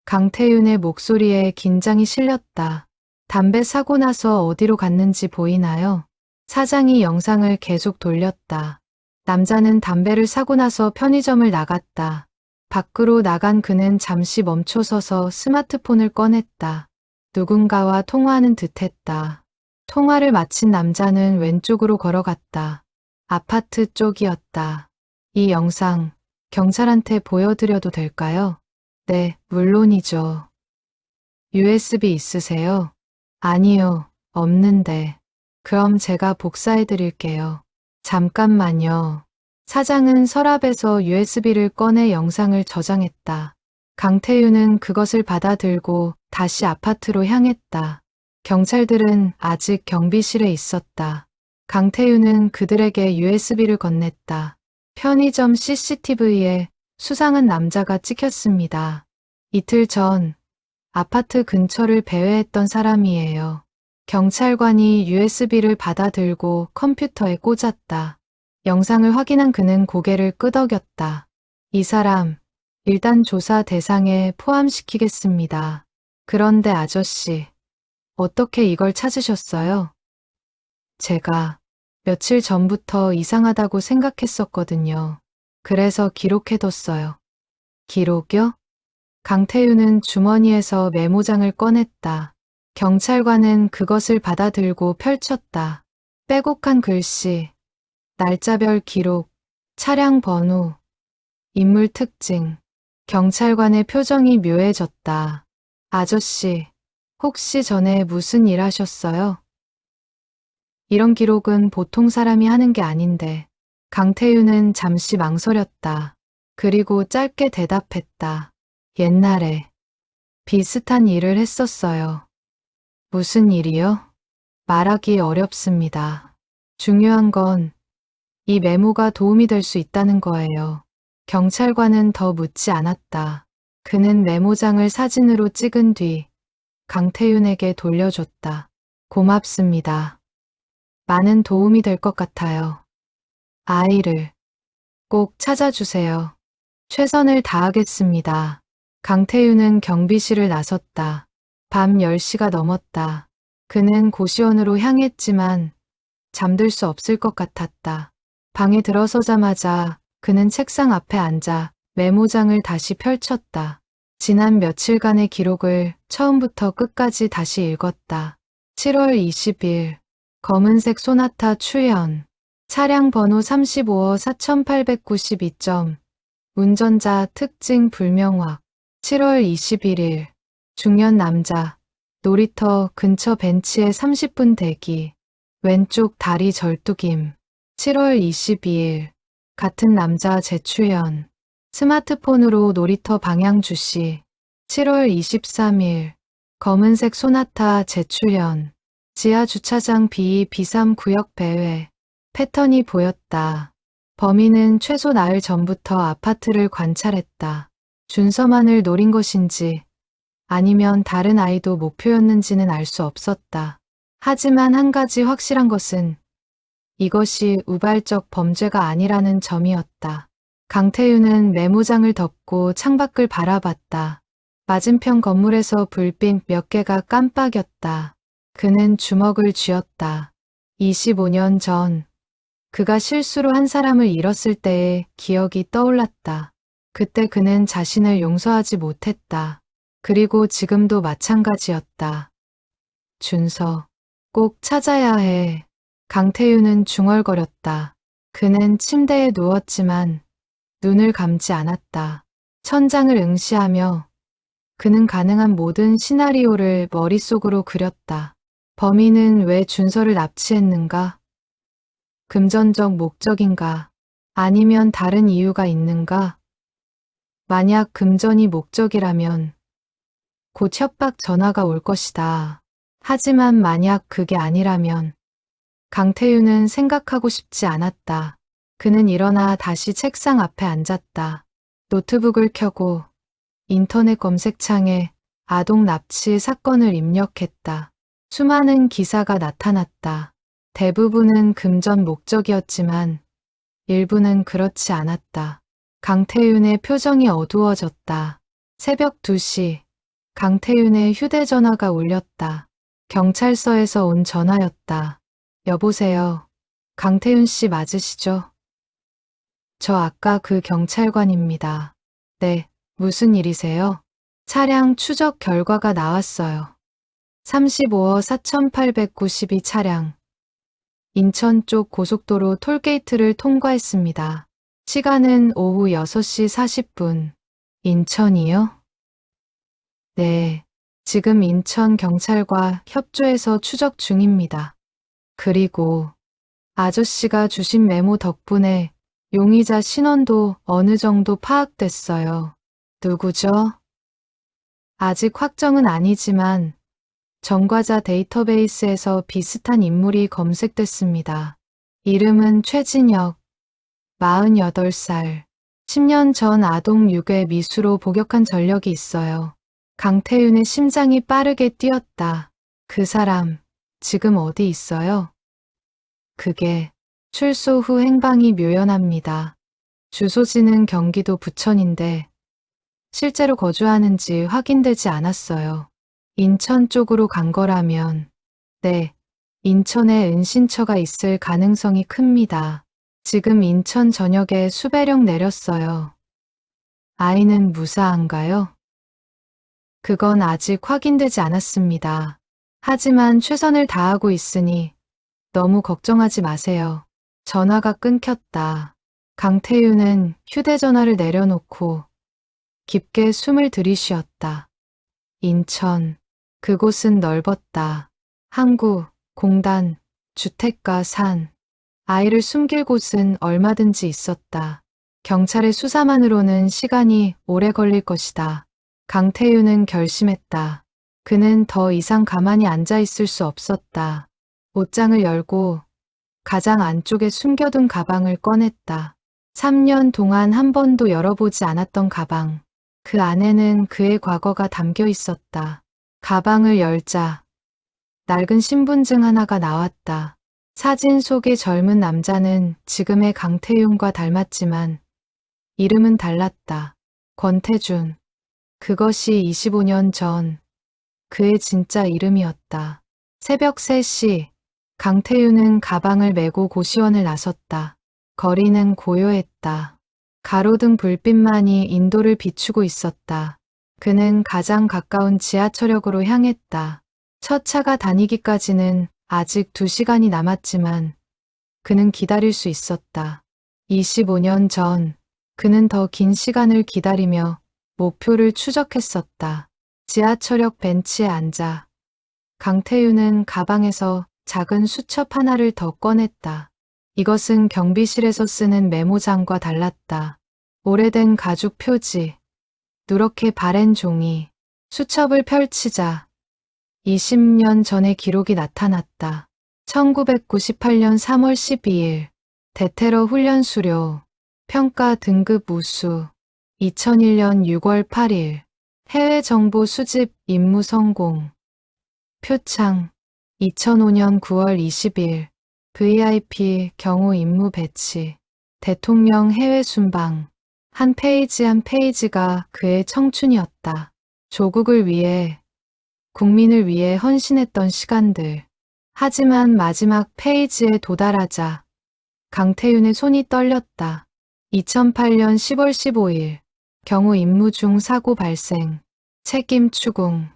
강태윤의 목소리에 긴장이 실렸다. 담배 사고 나서 어디로 갔는지 보이나요? 사장이 영상을 계속 돌렸다. 남자는 담배를 사고 나서 편의점을 나갔다. 밖으로 나간 그는 잠시 멈춰서서 스마트폰을 꺼냈다. 누군가와 통화하는 듯했다. 통화를 마친 남자는 왼쪽으로 걸어갔다. 아파트 쪽이었다. 이 영상 경찰한테 보여드려도 될까요? 네, 물론이죠. USB 있으세요? 아니요, 없는데. 그럼 제가 복사해 드릴게요. 잠깐만요. 사장은 서랍에서 USB를 꺼내 영상을 저장했다. 강태윤은 그것을 받아들고 다시 아파트로 향했다. 경찰들은 아직 경비실에 있었다. 강태윤은 그들에게 USB를 건넸다. 편의점 CCTV에 수상한 남자가 찍혔습니다. 이틀 전 아파트 근처를 배회했던 사람이에요. 경찰관이 USB를 받아들고 컴퓨터에 꽂았다. 영상을 확인한 그는 고개를 끄덕였다. 이 사람, 일단 조사 대상에 포함시키겠습니다. 그런데 아저씨, 어떻게 이걸 찾으셨어요? 제가 며칠 전부터 이상하다고 생각했었거든요. 그래서 기록해뒀어요. 기록요? 강태윤은 주머니에서 메모장을 꺼냈다. 경찰관은 그것을 받아들고 펼쳤다. 빼곡한 글씨, 날짜별 기록, 차량 번호, 인물 특징. 경찰관의 표정이 묘해졌다. 아저씨, 혹시 전에 무슨 일 하셨어요? 이런 기록은 보통 사람이 하는 게 아닌데. 강태윤은 잠시 망설였다. 그리고 짧게 대답했다. 옛날에 비슷한 일을 했었어요. 무슨 일이요? 말하기 어렵습니다. 중요한 건 이 메모가 도움이 될 수 있다는 거예요. 경찰관은 더 묻지 않았다. 그는 메모장을 사진으로 찍은 뒤 강태윤에게 돌려줬다. 고맙습니다. 많은 도움이 될 것 같아요. 아이를 꼭 찾아주세요. 최선을 다하겠습니다. 강태윤은 경비실을 나섰다. 밤 10시가 넘었다. 그는 고시원으로 향했지만 잠들 수 없을 것 같았다. 방에 들어서자마자 그는 책상 앞에 앉아 메모장을 다시 펼쳤다. 지난 며칠간의 기록을 처음부터 끝까지 다시 읽었다. 7월 20일 검은색 소나타 추연 차량 번호 35호 4892점 운전자 특징 불명확 7월 21일 중년 남자 놀이터 근처 벤치에 30분 대기. 왼쪽 다리 절뚝임. 7월 22일. 같은 남자 재출연. 스마트폰으로 놀이터 방향 주시. 7월 23일. 검은색 소나타 재출연. 지하 주차장 B23 구역 배회. 패턴이 보였다. 범인은 최소 나흘 전부터 아파트를 관찰했다. 준서만을 노린 것인지 아니면 다른 아이도 목표였는지는 알 수 없었다. 하지만 한 가지 확실한 것은 이것이 우발적 범죄가 아니라는 점이었다. 강태윤은 메모장을 덮고 창밖을 바라봤다. 맞은편 건물에서 불빛 몇 개가 깜빡였다. 그는 주먹을 쥐었다. 25년 전 그가 실수로 한 사람을 잃었을 때의 기억이 떠올랐다. 그때 그는 자신을 용서하지 못했다. 그리고 지금도 마찬가지였다. 준서, 꼭 찾아야 해. 강태윤은 중얼거렸다. 그는 침대에 누웠지만 눈을 감지 않았다. 천장을 응시하며 그는 가능한 모든 시나리오를 머릿속으로 그렸다. 범인은 왜 준서를 납치했는가? 금전적 목적인가? 아니면 다른 이유가 있는가? 만약 금전이 목적이라면 곧 협박 전화가 올 것이다. 하지만 만약 그게 아니라면 강태윤은 생각하고 싶지 않았다. 그는 일어나 다시 책상 앞에 앉았다. 노트북을 켜고 인터넷 검색창에 아동 납치 사건을 입력했다. 수많은 기사가 나타났다. 대부분은 금전 목적이었지만 일부는 그렇지 않았다. 강태윤의 표정이 어두워졌다. 새벽 2시 강태윤의 휴대전화가 울렸다. 경찰서에서 온 전화였다. 여보세요. 강태윤 씨 맞으시죠? 저 아까 그 경찰관입니다. 네, 무슨 일이세요? 차량 추적 결과가 나왔어요. 35호 4892 차량. 인천 쪽 고속도로 톨게이트를 통과했습니다. 시간은 오후 6시 40분. 인천이요? 네, 지금 인천 경찰과 협조해서 추적 중입니다. 그리고 아저씨가 주신 메모 덕분에 용의자 신원도 어느 정도 파악됐어요. 누구죠? 아직 확정은 아니지만 전과자 데이터베이스에서 비슷한 인물이 검색됐습니다. 이름은 최진혁, 48살. 10년 전 아동 유괴 미수로 복역한 전력이 있어요. 강태윤의 심장이 빠르게 뛰었다. 그 사람, 지금 어디 있어요? 그게 출소 후 행방이 묘연합니다. 주소지는 경기도 부천인데 실제로 거주하는지 확인되지 않았어요. 인천 쪽으로 간 거라면, 네, 인천에 은신처가 있을 가능성이 큽니다. 지금 인천 전역에 수배령 내렸어요. 아이는 무사한가요? 그건 아직 확인되지 않았습니다. 하지만 최선을 다하고 있으니 너무 걱정하지 마세요. 전화가 끊겼다. 강태윤은 휴대전화를 내려놓고 깊게 숨을 들이쉬었다. 인천, 그곳은 넓었다. 항구, 공단, 주택가, 산. 아이를 숨길 곳은 얼마든지 있었다. 경찰의 수사만으로는 시간이 오래 걸릴 것이다. 강태윤은 결심했다. 그는 더 이상 가만히 앉아 있을 수 없었다. 옷장을 열고 가장 안쪽에 숨겨둔 가방을 꺼냈다. 3년 동안 한 번도 열어보지 않았던 가방. 그 안에는 그의 과거가 담겨 있었다. 가방을 열자 낡은 신분증 하나가 나왔다. 사진 속의 젊은 남자는 지금의 강태윤과 닮았지만 이름은 달랐다. 권태준. 그것이 25년 전 그의 진짜 이름이었다. 새벽 3시 강태윤은 가방을 메고 고시원을 나섰다. 거리는 고요했다. 가로등 불빛만이 인도를 비추고 있었다. 그는 가장 가까운 지하철역으로 향했다. 첫 차가 다니기까지는 아직 2시간이 남았지만 그는 기다릴 수 있었다. 25년 전 그는 더 긴 시간을 기다리며 목표를 추적했었다. 지하철역 벤치에 앉아 강태윤은 가방에서 작은 수첩 하나를 더 꺼냈다. 이것은 경비실에서 쓰는 메모장과 달랐다. 오래된 가죽 표지, 누렇게 바랜 종이, 수첩을 펼치자 20년 전의 기록이 나타났다. 1998년 3월 12일 대테러 훈련 수료, 평가 등급 우수, 2001년 6월 8일 해외 정보 수집 임무 성공, 표창, 2005년 9월 20일 VIP 경호 임무 배치, 대통령 해외 순방, 한 페이지 한 페이지가 그의 청춘이었다. 조국을 위해, 국민을 위해 헌신했던 시간들. 하지만 마지막 페이지에 도달하자 강태윤의 손이 떨렸다. 2008년 10월 15일 경호 임무 중 사고 발생, 책임 추궁,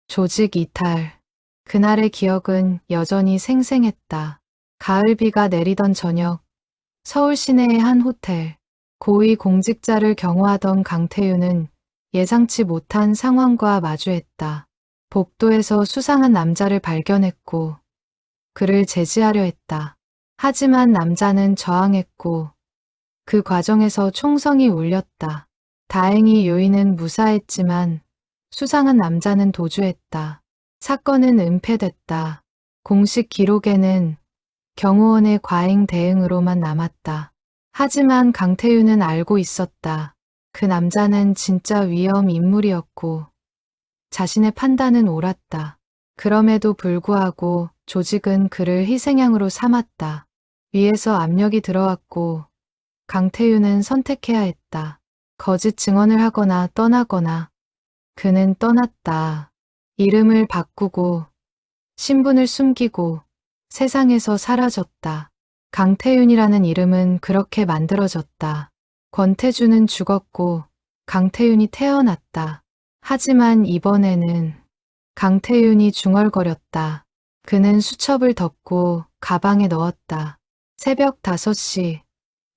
조직 이탈. 그날의 기억은 여전히 생생했다. 가을 비가 내리던 저녁, 서울 시내의 한 호텔. 고위 공직자를 경호하던 강태윤은 예상치 못한 상황과 마주했다. 복도에서 수상한 남자를 발견했고 그를 제지하려 했다. 하지만 남자는 저항했고 그 과정에서 총성이 울렸다. 다행히 요인은 무사했지만 수상한 남자는 도주했다. 사건은 은폐됐다. 공식 기록에는 경호원의 과잉 대응으로만 남았다. 하지만 강태윤은 알고 있었다. 그 남자는 진짜 위험 인물이었고 자신의 판단은 옳았다. 그럼에도 불구하고 조직은 그를 희생양으로 삼았다. 위에서 압력이 들어왔고 강태윤은 선택해야 했다. 거짓 증언을 하거나 떠나거나. 그는 떠났다. 이름을 바꾸고 신분을 숨기고 세상에서 사라졌다. 강태윤이라는 이름은 그렇게 만들어졌다. 권태주는 죽었고 강태윤이 태어났다. 하지만 이번에는 강태윤이 중얼거렸다. 그는 수첩을 덮고 가방에 넣었다. 새벽 5시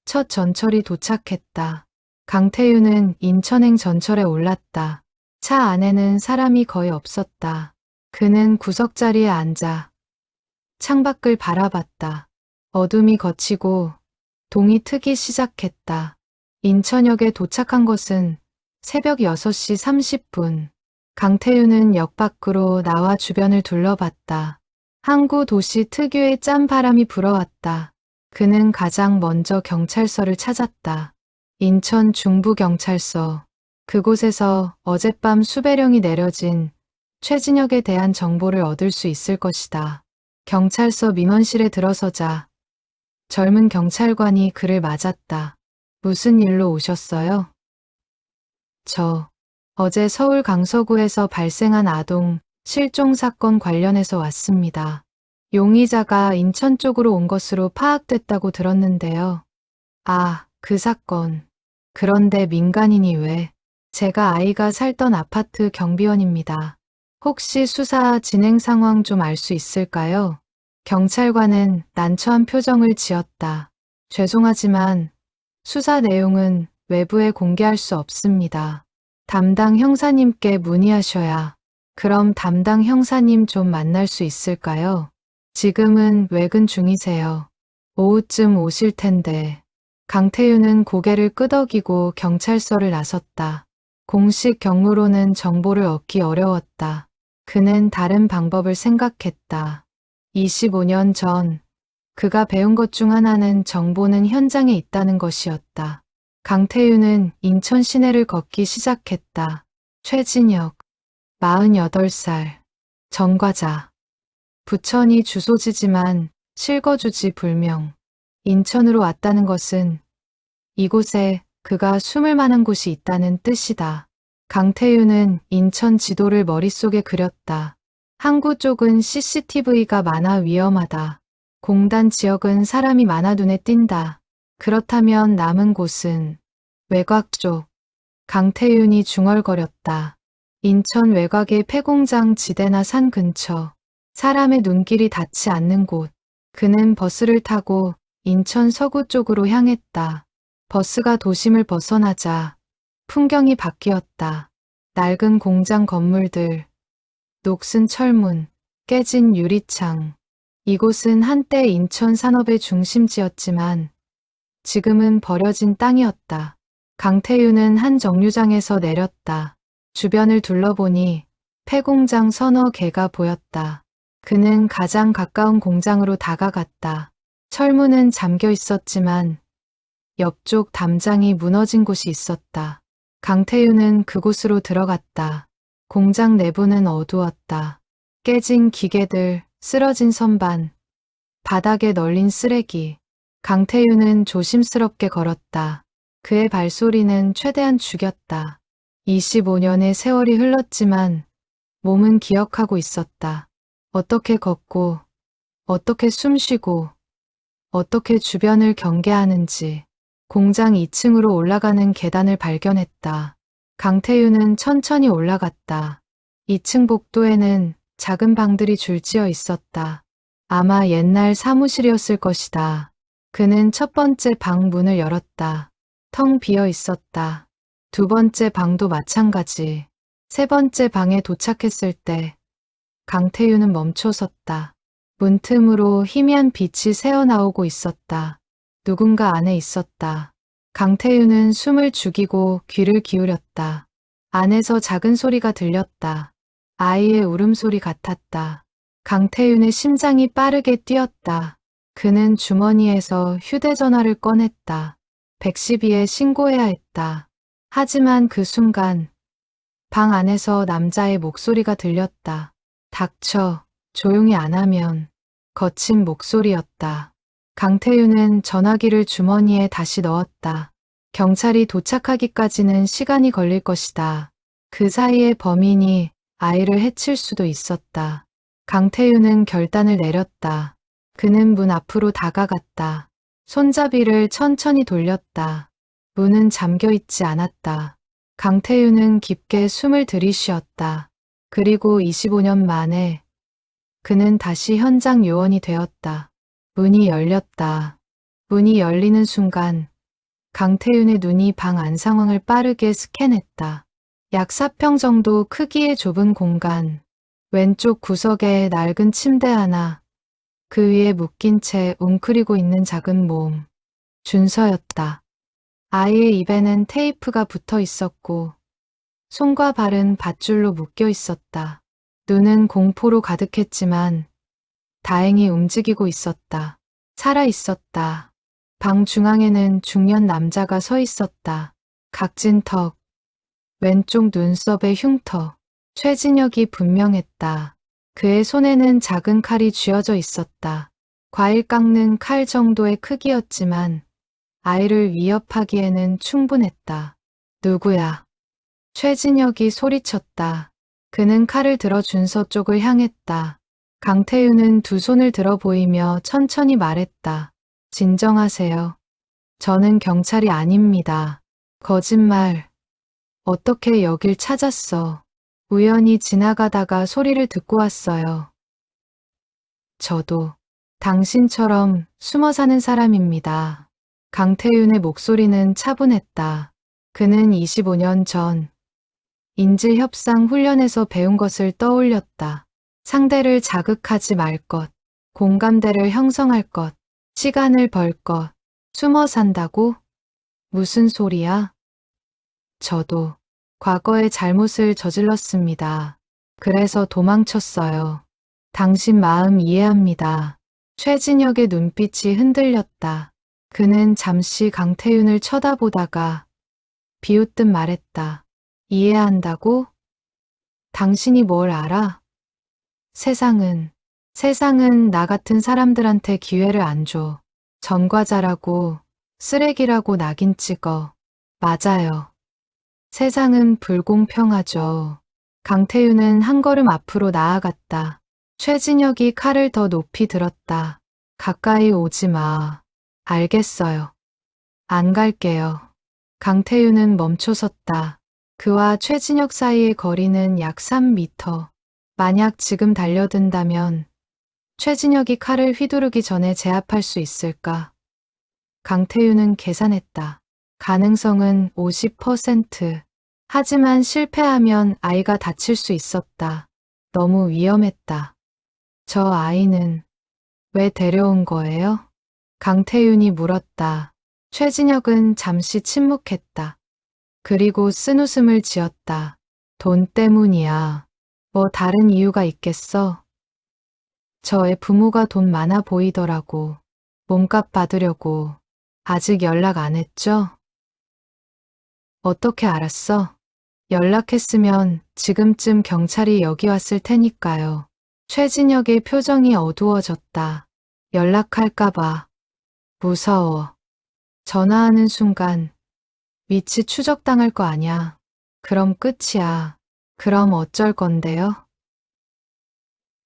첫 전철이 도착했다. 강태윤은 인천행 전철에 올랐다. 차 안에는 사람이 거의 없었다. 그는 구석자리에 앉아 창밖을 바라봤다. 어둠이 걷히고 동이 트기 시작했다. 인천역에 도착한 것은 새벽 6시 30분. 강태윤은 역 밖으로 나와 주변을 둘러봤다. 항구 도시 특유의 짠 바람이 불어왔다. 그는 가장 먼저 경찰서를 찾았다. 인천 중부경찰서. 그곳에서 어젯밤 수배령이 내려진 최진혁에 대한 정보를 얻을 수 있을 것이다. 경찰서 민원실에 들어서자 젊은 경찰관이 그를 맞았다. 무슨 일로 오셨어요? 어제 서울 강서구에서 발생한 아동 실종 사건 관련해서 왔습니다. 용의자가 인천 쪽으로 온 것으로 파악됐다고 들었는데요. 아, 그 사건. 그런데 민간인이 왜? 제가 아이가 살던 아파트 경비원입니다. 혹시 수사 진행 상황 좀 알 수 있을까요? 경찰관은 난처한 표정을 지었다. 죄송하지만 수사 내용은 외부에 공개할 수 없습니다. 담당 형사님께 문의하셔야. 그럼 담당 형사님 좀 만날 수 있을까요? 지금은 외근 중이세요. 오후쯤 오실 텐데. 강태윤은 고개를 끄덕이고 경찰서를 나섰다. 공식 경로로는 정보를 얻기 어려웠다. 그는 다른 방법을 생각했다. 25년 전 그가 배운 것 중 하나는 정보는 현장에 있다는 것이었다. 강태윤은 인천 시내를 걷기 시작했다. 최진혁, 48살, 전과자. 부천이 주소지지만 실거주지 불명. 인천으로 왔다는 것은 이곳에 그가 숨을 만한 곳이 있다는 뜻이다. 강태윤은 인천 지도를 머릿속에 그렸다. 항구 쪽은 CCTV가 많아 위험하다. 공단 지역은 사람이 많아 눈에 띈다. 그렇다면 남은 곳은 외곽 쪽. 강태윤이 중얼거렸다. 인천 외곽의 폐공장 지대나 산 근처. 사람의 눈길이 닿지 않는 곳. 그는 버스를 타고 인천 서구 쪽으로 향했다. 버스가 도심을 벗어나자 풍경이 바뀌었다. 낡은 공장 건물들, 녹슨 철문, 깨진 유리창. 이곳은 한때 인천 산업의 중심지였지만 지금은 버려진 땅이었다. 강태윤은 한 정류장에서 내렸다. 주변을 둘러보니 폐공장 서너 개가 보였다. 그는 가장 가까운 공장으로 다가갔다. 철문은 잠겨 있었지만 옆쪽 담장이 무너진 곳이 있었다. 강태윤은 그곳으로 들어갔다. 공장 내부는 어두웠다. 깨진 기계들, 쓰러진 선반, 바닥에 널린 쓰레기. 강태윤은 조심스럽게 걸었다. 그의 발소리는 최대한 죽였다. 25년의 세월이 흘렀지만 몸은 기억하고 있었다. 어떻게 걷고, 어떻게 숨쉬고, 어떻게 주변을 경계하는지. 공장 2층으로 올라가는 계단을 발견했다. 강태윤은 천천히 올라갔다. 2층 복도에는 작은 방들이 줄지어 있었다. 아마 옛날 사무실이었을 것이다. 그는 첫 번째 방 문을 열었다. 텅 비어 있었다. 두 번째 방도 마찬가지. 세 번째 방에 도착했을 때 강태윤은 멈춰 섰다. 문틈으로 희미한 빛이 새어나오고 있었다. 누군가 안에 있었다. 강태윤은 숨을 죽이고 귀를 기울였다. 안에서 작은 소리가 들렸다. 아이의 울음소리 같았다. 강태윤의 심장이 빠르게 뛰었다. 그는 주머니에서 휴대전화를 꺼냈다. 112에 신고해야 했다. 하지만 그 순간 방 안에서 남자의 목소리가 들렸다. 닥쳐, 조용히 안 하면. 거친 목소리였다. 강태윤은 전화기를 주머니에 다시 넣었다. 경찰이 도착하기까지는 시간이 걸릴 것이다. 그 사이에 범인이 아이를 해칠 수도 있었다. 강태윤은 결단을 내렸다. 그는 문 앞으로 다가갔다. 손잡이를 천천히 돌렸다. 문은 잠겨 있지 않았다. 강태윤은 깊게 숨을 들이쉬었다. 그리고 25년 만에 그는 다시 현장 요원이 되었다. 문이 열렸다. 문이 열리는 순간 강태윤의 눈이 방 안 상황을 빠르게 스캔했다. 약 4평 정도 크기의 좁은 공간. 왼쪽 구석에 낡은 침대 하나. 그 위에 묶인 채 웅크리고 있는 작은 몸. 준서였다. 아이의 입에는 테이프가 붙어 있었고 손과 발은 밧줄로 묶여 있었다. 눈은 공포로 가득했지만 다행히 움직이고 있었다. 살아 있었다. 방 중앙에는 중년 남자가 서 있었다. 각진 턱, 왼쪽 눈썹에 흉터. 최진혁이 분명했다. 그의 손에는 작은 칼이 쥐어져 있었다. 과일 깎는 칼 정도의 크기였지만 아이를 위협하기에는 충분했다. 누구야? 최진혁이 소리쳤다. 그는 칼을 들어 준서 쪽을 향했다. 강태윤은 두 손을 들어 보이며 천천히 말했다. 진정하세요. 저는 경찰이 아닙니다. 거짓말. 어떻게 여길 찾았어? 우연히 지나가다가 소리를 듣고 왔어요. 저도 당신처럼 숨어 사는 사람입니다. 강태윤의 목소리는 차분했다. 그는 25년 전 인질협상 훈련에서 배운 것을 떠올렸다. 상대를 자극하지 말 것, 공감대를 형성할 것, 시간을 벌 것, 숨어 산다고? 무슨 소리야? 저도 과거에 잘못을 저질렀습니다. 그래서 도망쳤어요. 당신 마음 이해합니다. 최진혁의 눈빛이 흔들렸다. 그는 잠시 강태윤을 쳐다보다가 비웃듯 말했다. 이해한다고? 당신이 뭘 알아? 세상은 나 같은 사람들한테 기회를 안 줘. 전과자라고, 쓰레기라고 낙인 찍어. 맞아요. 세상은 불공평하죠. 강태윤은 한 걸음 앞으로 나아갔다. 최진혁이 칼을 더 높이 들었다. 가까이 오지 마. 알겠어요. 안 갈게요. 강태윤은 멈춰 섰다. 그와 최진혁 사이의 거리는 약 3미터. 만약 지금 달려든다면 최진혁이 칼을 휘두르기 전에 제압할 수 있을까? 강태윤은 계산했다. 가능성은 50%. 하지만 실패하면 아이가 다칠 수 있었다. 너무 위험했다. 저 아이는 왜 데려온 거예요? 강태윤이 물었다. 최진혁은 잠시 침묵했다. 그리고 쓴웃음을 지었다. 돈 때문이야. 뭐 다른 이유가 있겠어? 저의 부모가 돈 많아 보이더라고. 몸값 받으려고. 아직 연락 안 했죠? 어떻게 알았어? 연락했으면 지금쯤 경찰이 여기 왔을 테니까요. 최진혁의 표정이 어두워졌다. 연락할까봐. 무서워. 전화하는 순간 위치 추적당할 거 아냐. 그럼 끝이야. 그럼 어쩔 건데요?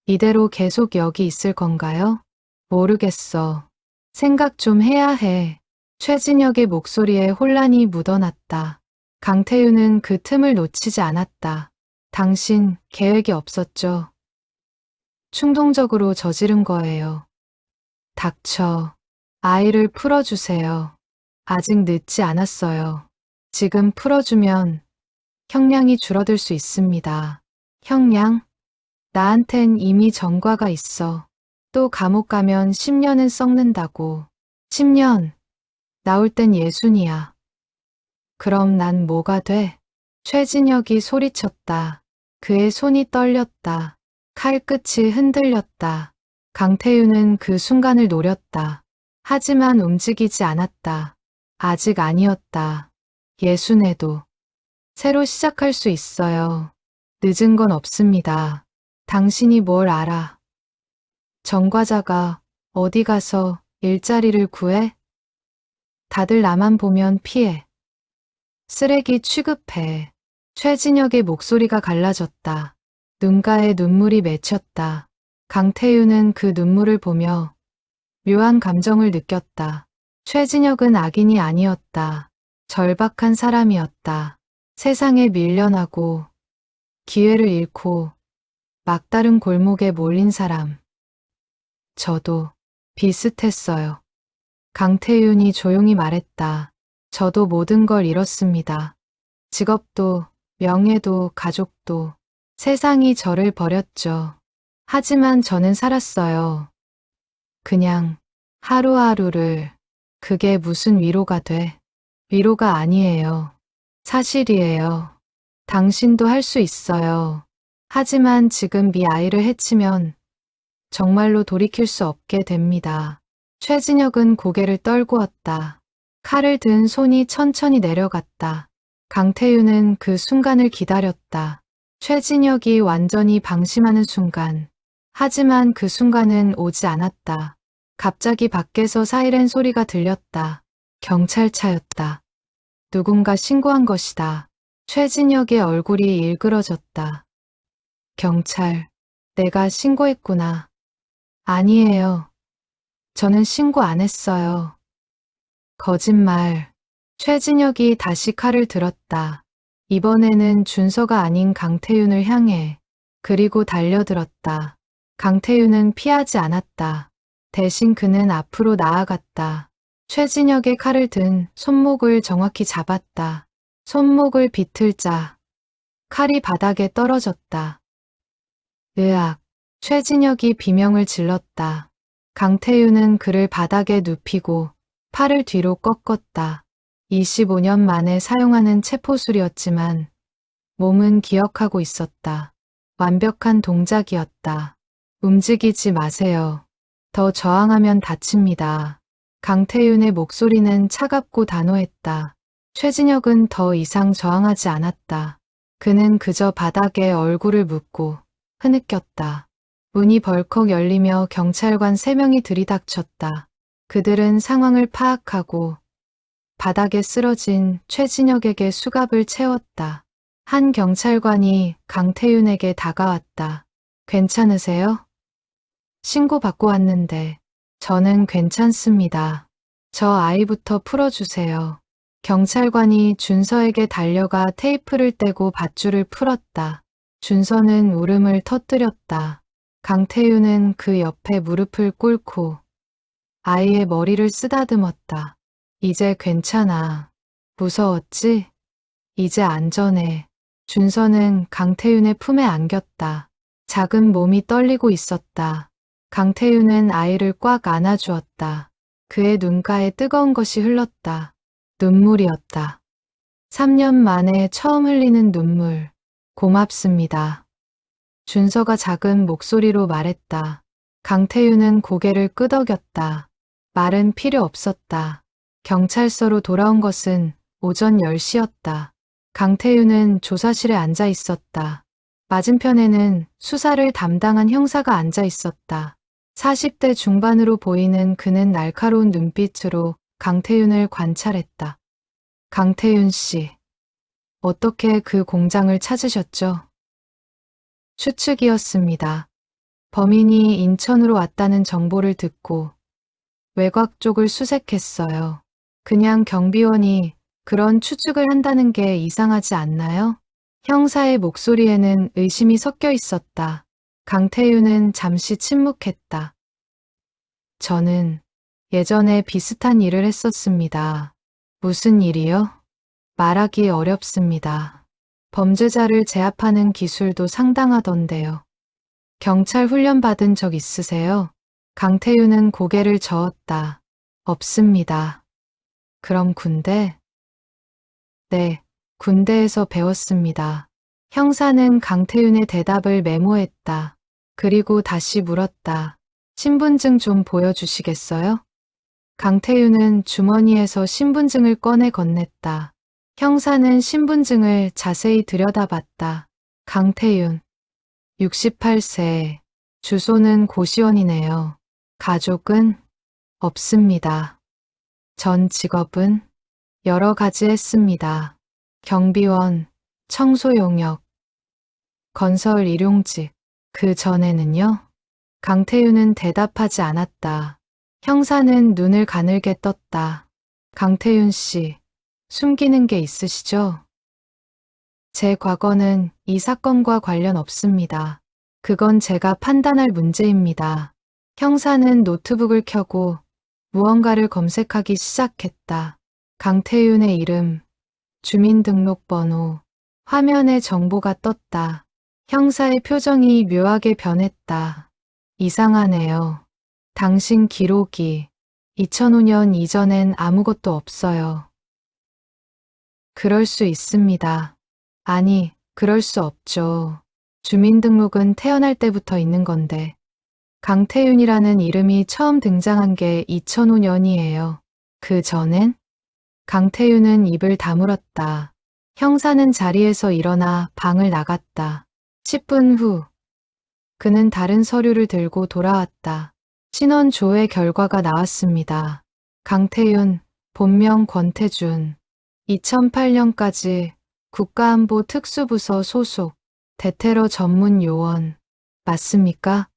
이대로 계속 여기 있을 건가요? 모르겠어. 생각 좀 해야 해. 최진혁의 목소리에 혼란이 묻어났다. 강태윤은 그 틈을 놓치지 않았다. 당신 계획이 없었죠? 충동적으로 저지른 거예요. 닥쳐. 아이를 풀어주세요. 아직 늦지 않았어요. 지금 풀어주면 형량이 줄어들 수 있습니다. 형량? 나한텐 이미 전과가 있어. 또 감옥 가면 10년은 썩는다고. 10년. 나올 땐 예순이야. 그럼 난 뭐가 돼? 최진혁이 소리쳤다. 그의 손이 떨렸다. 칼끝이 흔들렸다. 강태윤은 그 순간을 노렸다. 하지만 움직이지 않았다. 아직 아니었다. 예순에도 새로 시작할 수 있어요. 늦은 건 없습니다. 당신이 뭘 알아? 전과자가 어디 가서 일자리를 구해? 다들 나만 보면 피해. 쓰레기 취급해. 최진혁의 목소리가 갈라졌다. 눈가에 눈물이 맺혔다. 강태윤은 그 눈물을 보며 묘한 감정을 느꼈다. 최진혁은 악인이 아니었다. 절박한 사람이었다. 세상에 밀려나고 기회를 잃고 막다른 골목에 몰린 사람. 저도 비슷했어요. 강태윤이 조용히 말했다. 저도 모든 걸 잃었습니다. 직업도, 명예도, 가족도. 세상이 저를 버렸죠. 하지만 저는 살았어요. 그냥 하루하루를. 그게 무슨 위로가 돼? 위로가 아니에요. 사실이에요. 당신도 할 수 있어요. 하지만 지금 네 아이를 해치면 정말로 돌이킬 수 없게 됩니다. 최진혁은 고개를 떨구었다. 칼을 든 손이 천천히 내려갔다. 강태윤은 그 순간을 기다렸다. 최진혁이 완전히 방심하는 순간. 하지만 그 순간은 오지 않았다. 갑자기 밖에서 사이렌 소리가 들렸다. 경찰차였다. 누군가 신고한 것이다. 최진혁의 얼굴이 일그러졌다. 경찰, 내가 신고했구나. 아니에요. 저는 신고 안 했어요. 거짓말. 최진혁이 다시 칼을 들었다. 이번에는 준서가 아닌 강태윤을 향해. 그리고 달려들었다. 강태윤은 피하지 않았다. 대신 그는 앞으로 나아갔다. 최진혁의 칼을 든 손목을 정확히 잡았다. 손목을 비틀자 칼이 바닥에 떨어졌다. 으악. 최진혁이 비명을 질렀다. 강태윤은 그를 바닥에 눕히고 팔을 뒤로 꺾었다. 25년 만에 사용하는 체포술이었지만 몸은 기억하고 있었다. 완벽한 동작이었다. 움직이지 마세요. 더 저항하면 다칩니다. 강태윤의 목소리는 차갑고 단호했다. 최진혁은 더 이상 저항하지 않았다. 그는 그저 바닥에 얼굴을 묻고 흐느꼈다. 문이 벌컥 열리며 경찰관 3명이 들이닥쳤다. 그들은 상황을 파악하고 바닥에 쓰러진 최진혁에게 수갑을 채웠다. 한 경찰관이 강태윤에게 다가왔다. 괜찮으세요? 신고받고 왔는데 저는 괜찮습니다. 저 아이부터 풀어주세요. 경찰관이 준서에게 달려가 테이프를 떼고 밧줄을 풀었다. 준서는 울음을 터뜨렸다. 강태윤은 그 옆에 무릎을 꿇고 아이의 머리를 쓰다듬었다. 이제 괜찮아. 무서웠지? 이제 안전해. 준서는 강태윤의 품에 안겼다. 작은 몸이 떨리고 있었다. 강태윤은 아이를 꽉 안아주었다. 그의 눈가에 뜨거운 것이 흘렀다. 눈물이었다. 3년 만에 처음 흘리는 눈물. 고맙습니다. 준서가 작은 목소리로 말했다. 강태윤은 고개를 끄덕였다. 말은 필요 없었다. 경찰서로 돌아온 것은 오전 10시였다. 강태윤은 조사실에 앉아 있었다. 맞은편에는 수사를 담당한 형사가 앉아 있었다. 40대 중반으로 보이는 그는 날카로운 눈빛으로 강태윤을 관찰했다. 강태윤 씨, 어떻게 그 공장을 찾으셨죠? 추측이었습니다. 범인이 인천으로 왔다는 정보를 듣고 외곽 쪽을 수색했어요. 그냥 경비원이 그런 추측을 한다는 게 이상하지 않나요? 형사의 목소리에는 의심이 섞여 있었다. 강태윤은 잠시 침묵했다. 저는 예전에 비슷한 일을 했었습니다. 무슨 일이요? 말하기 어렵습니다. 범죄자를 제압하는 기술도 상당하던데요. 경찰 훈련 받은 적 있으세요? 강태윤은 고개를 저었다. 없습니다. 그럼 군대? 네, 군대에서 배웠습니다. 형사는 강태윤의 대답을 메모했다. 그리고 다시 물었다. 신분증 좀 보여주시겠어요? 강태윤은 주머니에서 신분증을 꺼내 건넸다. 형사는 신분증을 자세히 들여다봤다. 강태윤, 68세, 주소는 고시원이네요. 가족은? 없습니다. 전 직업은? 여러 가지 했습니다. 경비원, 청소 용역, 건설 일용직. 그 전에는요? 강태윤은 대답하지 않았다. 형사는 눈을 가늘게 떴다. 강태윤 씨, 숨기는 게 있으시죠? 제 과거는 이 사건과 관련 없습니다. 그건 제가 판단할 문제입니다. 형사는 노트북을 켜고 무언가를 검색하기 시작했다. 강태윤의 이름, 주민등록번호, 화면에 정보가 떴다. 형사의 표정이 묘하게 변했다. 이상하네요. 당신 기록이 2005년 이전엔 아무것도 없어요. 그럴 수 있습니다. 아니, 그럴 수 없죠. 주민등록은 태어날 때부터 있는 건데. 강태윤이라는 이름이 처음 등장한 게 2005년이에요. 그 전엔? 강태윤은 입을 다물었다. 형사는 자리에서 일어나 방을 나갔다. 10분 후, 그는 다른 서류를 들고 돌아왔다. 신원 조회 결과가 나왔습니다. 강태윤, 본명 권태준, 2008년까지 국가안보 특수부서 소속, 대테러 전문 요원. 맞습니까?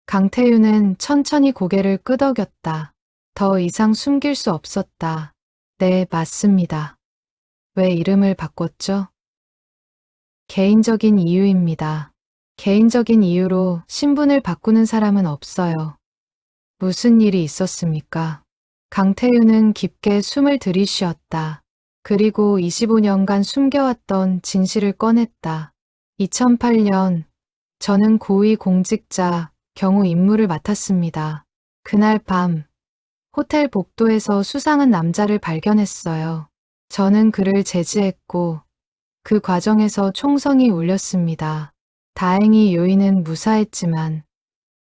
강태윤은 천천히 고개를 끄덕였다. 더 이상 숨길 수 없었다. 네, 맞습니다. 왜 이름을 바꿨죠? 개인적인 이유입니다. 개인적인 이유로 신분을 바꾸는 사람은 없어요. 무슨 일이 있었습니까? 강태윤은 깊게 숨을 들이쉬었다. 그리고 25년간 숨겨왔던 진실을 꺼냈다. 2008년, 저는 고위 공직자 경호 임무를 맡았습니다. 그날 밤, 호텔 복도에서 수상한 남자를 발견했어요. 저는 그를 제지했고, 그 과정에서 총성이 울렸습니다. 다행히 요인은 무사했지만,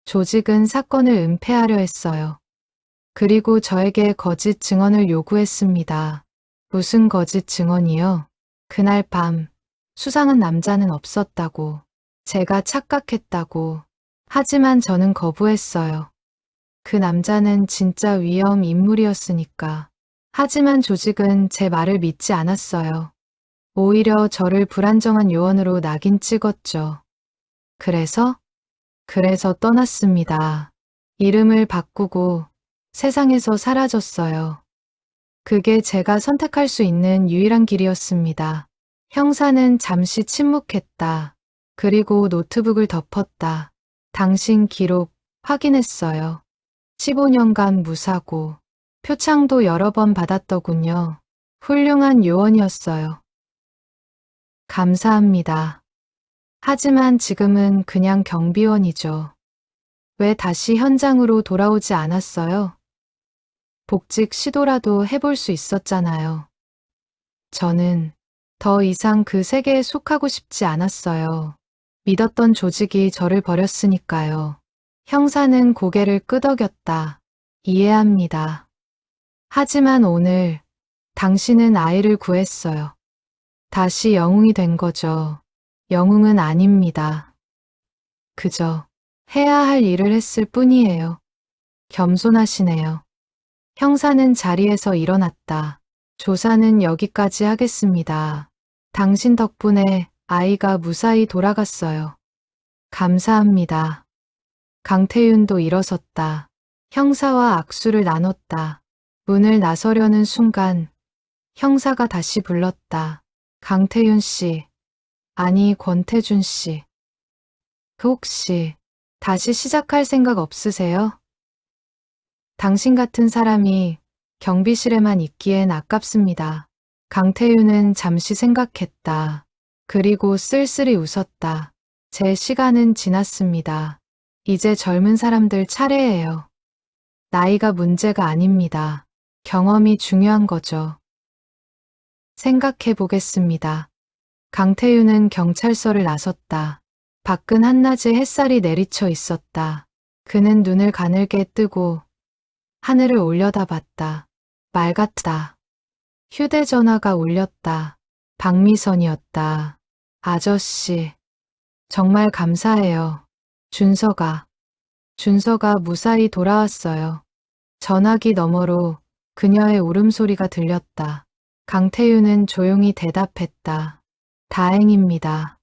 조직은 사건을 은폐하려 했어요. 그리고 저에게 거짓 증언을 요구했습니다. 무슨 거짓 증언이요? 그날 밤, 수상한 남자는 없었다고, 제가 착각했다고. 하지만 저는 거부했어요. 그 남자는 진짜 위험 인물이었으니까. 하지만 조직은 제 말을 믿지 않았어요. 오히려 저를 불안정한 요원으로 낙인 찍었죠. 그래서 떠났습니다. 이름을 바꾸고 세상에서 사라졌어요. 그게 제가 선택할 수 있는 유일한 길이었습니다. 형사는 잠시 침묵했다. 그리고 노트북을 덮었다. 당신 기록 확인했어요. 15년간 무사고 표창도 여러 번 받았더군요. 훌륭한 요원이었어요. 감사합니다. 하지만 지금은 그냥 경비원이죠. 왜 다시 현장으로 돌아오지 않았어요? 복직 시도라도 해볼 수 있었잖아요. 저는 더 이상 그 세계에 속하고 싶지 않았어요. 믿었던 조직이 저를 버렸으니까요. 형사는 고개를 끄덕였다. 이해합니다. 하지만 오늘 당신은 아이를 구했어요. 다시 영웅이 된 거죠. 영웅은 아닙니다. 그저 해야 할 일을 했을 뿐이에요. 겸손하시네요. 형사는 자리에서 일어났다. 조사는 여기까지 하겠습니다. 당신 덕분에 아이가 무사히 돌아갔어요. 감사합니다. 강태윤도 일어섰다. 형사와 악수를 나눴다. 문을 나서려는 순간 형사가 다시 불렀다. 강태윤 씨, 아니 권태준 씨. 혹시 다시 시작할 생각 없으세요? 당신 같은 사람이 경비실에만 있기엔 아깝습니다. 강태윤은 잠시 생각했다. 그리고 쓸쓸히 웃었다. 제 시간은 지났습니다. 이제 젊은 사람들 차례예요. 나이가 문제가 아닙니다. 경험이 중요한 거죠. 생각해 보겠습니다. 강태윤은 경찰서를 나섰다. 밖은 한낮에 햇살이 내리쳐 있었다. 그는 눈을 가늘게 뜨고 하늘을 올려다봤다. 맑았다. 휴대전화가 울렸다. 박미선이었다. 아저씨, 정말 감사해요. 준서가 무사히 돌아왔어요. 전화기 너머로 그녀의 울음소리가 들렸다. 강태윤은 조용히 대답했다. 다행입니다.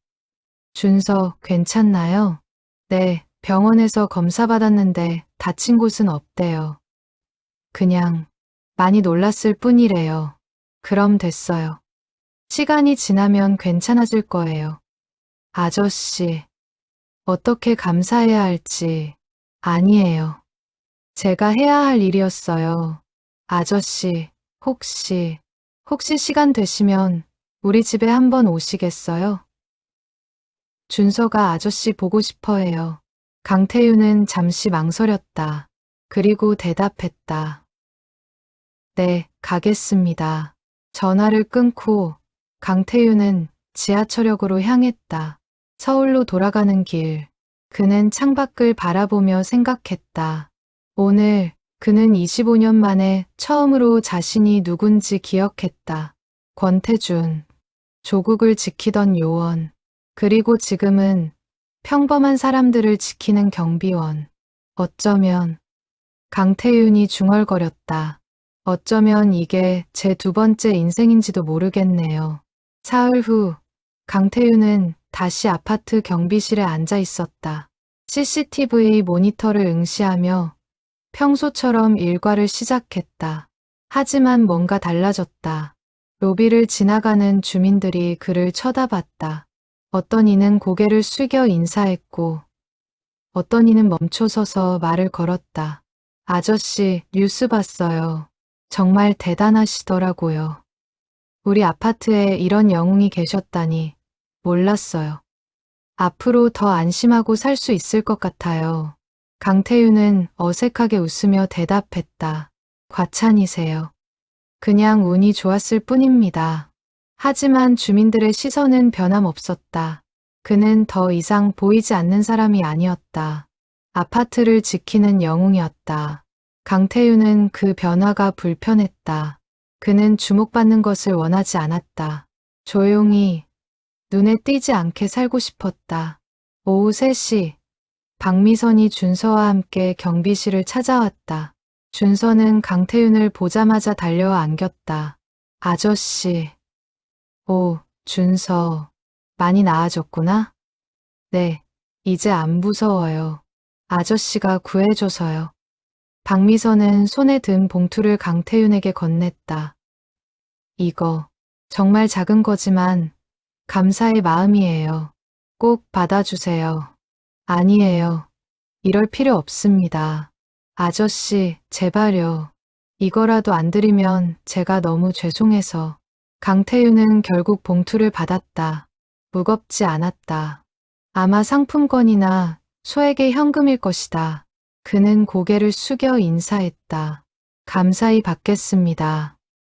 준서 괜찮나요? 네, 병원에서 검사 받았는데 다친 곳은 없대요. 그냥 많이 놀랐을 뿐이래요. 그럼 됐어요. 시간이 지나면 괜찮아질 거예요. 아저씨, 어떻게 감사해야 할지. 아니에요. 제가 해야 할 일이었어요. 아저씨, 혹시 시간 되시면 우리 집에 한번 오시겠어요? 준서가 아저씨 보고 싶어 해요. 강태윤은 잠시 망설였다. 그리고 대답했다. 네, 가겠습니다. 전화를 끊고 강태윤은 지하철역으로 향했다. 서울로 돌아가는 길. 그는 창밖을 바라보며 생각했다. 오늘 그는 25년 만에 처음으로 자신이 누군지 기억했다. 권태준, 조국을 지키던 요원, 그리고 지금은 평범한 사람들을 지키는 경비원. 어쩌면 강태윤이 중얼거렸다. 어쩌면 이게 제 두 번째 인생인지도 모르겠네요. 사흘 후 강태윤은 다시 아파트 경비실에 앉아 있었다. CCTV 모니터를 응시하며 평소처럼 일과를 시작했다. 하지만 뭔가 달라졌다. 로비를 지나가는 주민들이 그를 쳐다봤다. 어떤 이는 고개를 숙여 인사했고 어떤 이는 멈춰서서 말을 걸었다. 아저씨, 뉴스 봤어요. 정말 대단하시더라고요. 우리 아파트에 이런 영웅이 계셨다니 몰랐어요. 앞으로 더 안심하고 살 수 있을 것 같아요. 강태윤은 어색하게 웃으며 대답했다. 과찬이세요. 그냥 운이 좋았을 뿐입니다. 하지만 주민들의 시선은 변함없었다. 그는 더 이상 보이지 않는 사람이 아니었다. 아파트를 지키는 영웅이었다. 강태윤은 그 변화가 불편했다. 그는 주목받는 것을 원하지 않았다. 조용히 눈에 띄지 않게 살고 싶었다. 오후 3시 박미선이 준서와 함께 경비실을 찾아왔다. 준서는 강태윤을 보자마자 달려와 안겼다. 아저씨. 오, 준서. 많이 나아졌구나? 네, 이제 안 무서워요. 아저씨가 구해줘서요. 박미선은 손에 든 봉투를 강태윤에게 건넸다. 이거 정말 작은 거지만 감사의 마음이에요. 꼭 받아주세요. 아니에요. 이럴 필요 없습니다. 아저씨, 제발요. 이거라도 안 드리면 제가 너무 죄송해서. 강태윤은 결국 봉투를 받았다. 무겁지 않았다. 아마 상품권이나 소액의 현금일 것이다. 그는 고개를 숙여 인사했다. 감사히 받겠습니다.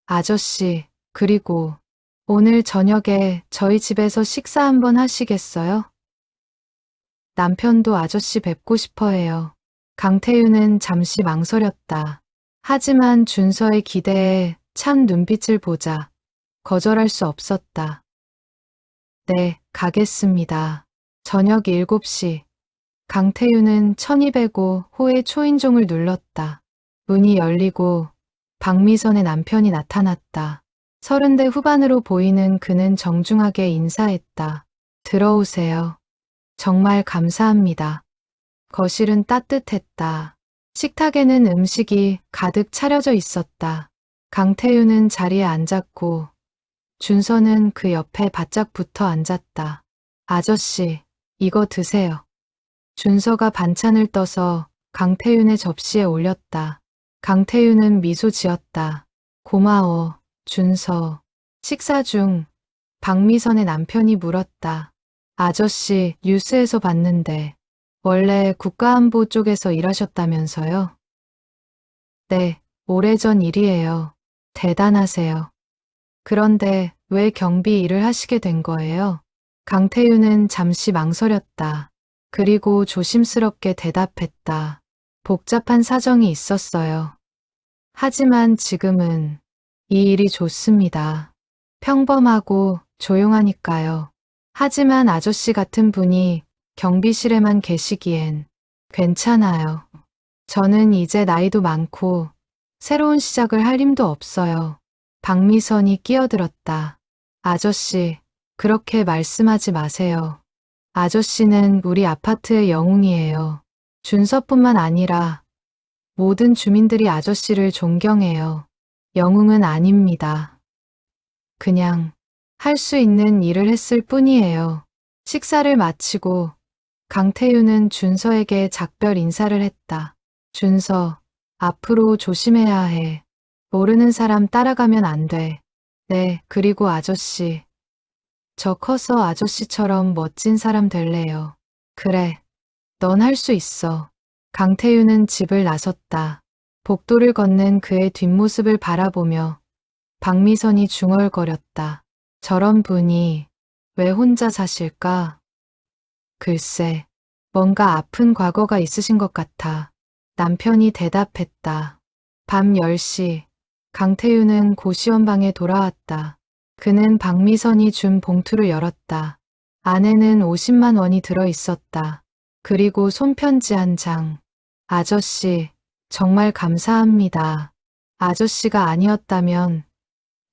아저씨, 그리고 오늘 저녁에 저희 집에서 식사 한번 하시겠어요? 남편도 아저씨 뵙고 싶어 해요. 강태윤은 잠시 망설였다. 하지만 준서의 기대에 찬 눈빛을 보자 거절할 수 없었다. 네, 가겠습니다. 저녁 7시. 강태윤은 천이 베고 호의 초인종을 눌렀다. 문이 열리고 박미선의 남편이 나타났다. 30대 후반으로 보이는 그는 정중하게 인사했다. 들어오세요. 정말 감사합니다. 거실은 따뜻했다. 식탁에는 음식이 가득 차려져 있었다. 강태윤은 자리에 앉았고 준서는 그 옆에 바짝 붙어 앉았다. 아저씨, 이거 드세요. 준서가 반찬을 떠서 강태윤의 접시에 올렸다. 강태윤은 미소 지었다. 고마워, 준서. 식사 중 박미선의 남편이 물었다. 아저씨, 뉴스에서 봤는데 원래 국가안보 쪽에서 일하셨다면서요? 네, 오래전 일이에요. 대단하세요. 그런데 왜 경비 일을 하시게 된 거예요? 강태윤은 잠시 망설였다. 그리고 조심스럽게 대답했다. 복잡한 사정이 있었어요. 하지만 지금은 이 일이 좋습니다. 평범하고 조용하니까요. 하지만 아저씨 같은 분이 경비실에만 계시기엔 괜찮아요. 저는 이제 나이도 많고 새로운 시작을 할 힘도 없어요. 박미선이 끼어들었다. 아저씨, 그렇게 말씀하지 마세요. 아저씨는 우리 아파트의 영웅이에요. 준서뿐만 아니라 모든 주민들이 아저씨를 존경해요. 영웅은 아닙니다. 그냥 할 수 있는 일을 했을 뿐이에요. 식사를 마치고 강태윤은 준서에게 작별 인사를 했다. 준서, 앞으로 조심해야 해. 모르는 사람 따라가면 안 돼. 네, 그리고 아저씨. 저 커서 아저씨처럼 멋진 사람 될래요. 그래, 넌 할 수 있어. 강태윤은 집을 나섰다. 복도를 걷는 그의 뒷모습을 바라보며 박미선이 중얼거렸다. 저런 분이 왜 혼자 사실까? 글쎄, 뭔가 아픈 과거가 있으신 것 같아. 남편이 대답했다. 밤 10시, 강태윤은 고시원방에 돌아왔다. 그는 박미선이 준 봉투를 열었다. 안에는 50만 원이 들어 있었다. 그리고 손편지 한 장. 아저씨, 정말 감사합니다. 아저씨가 아니었다면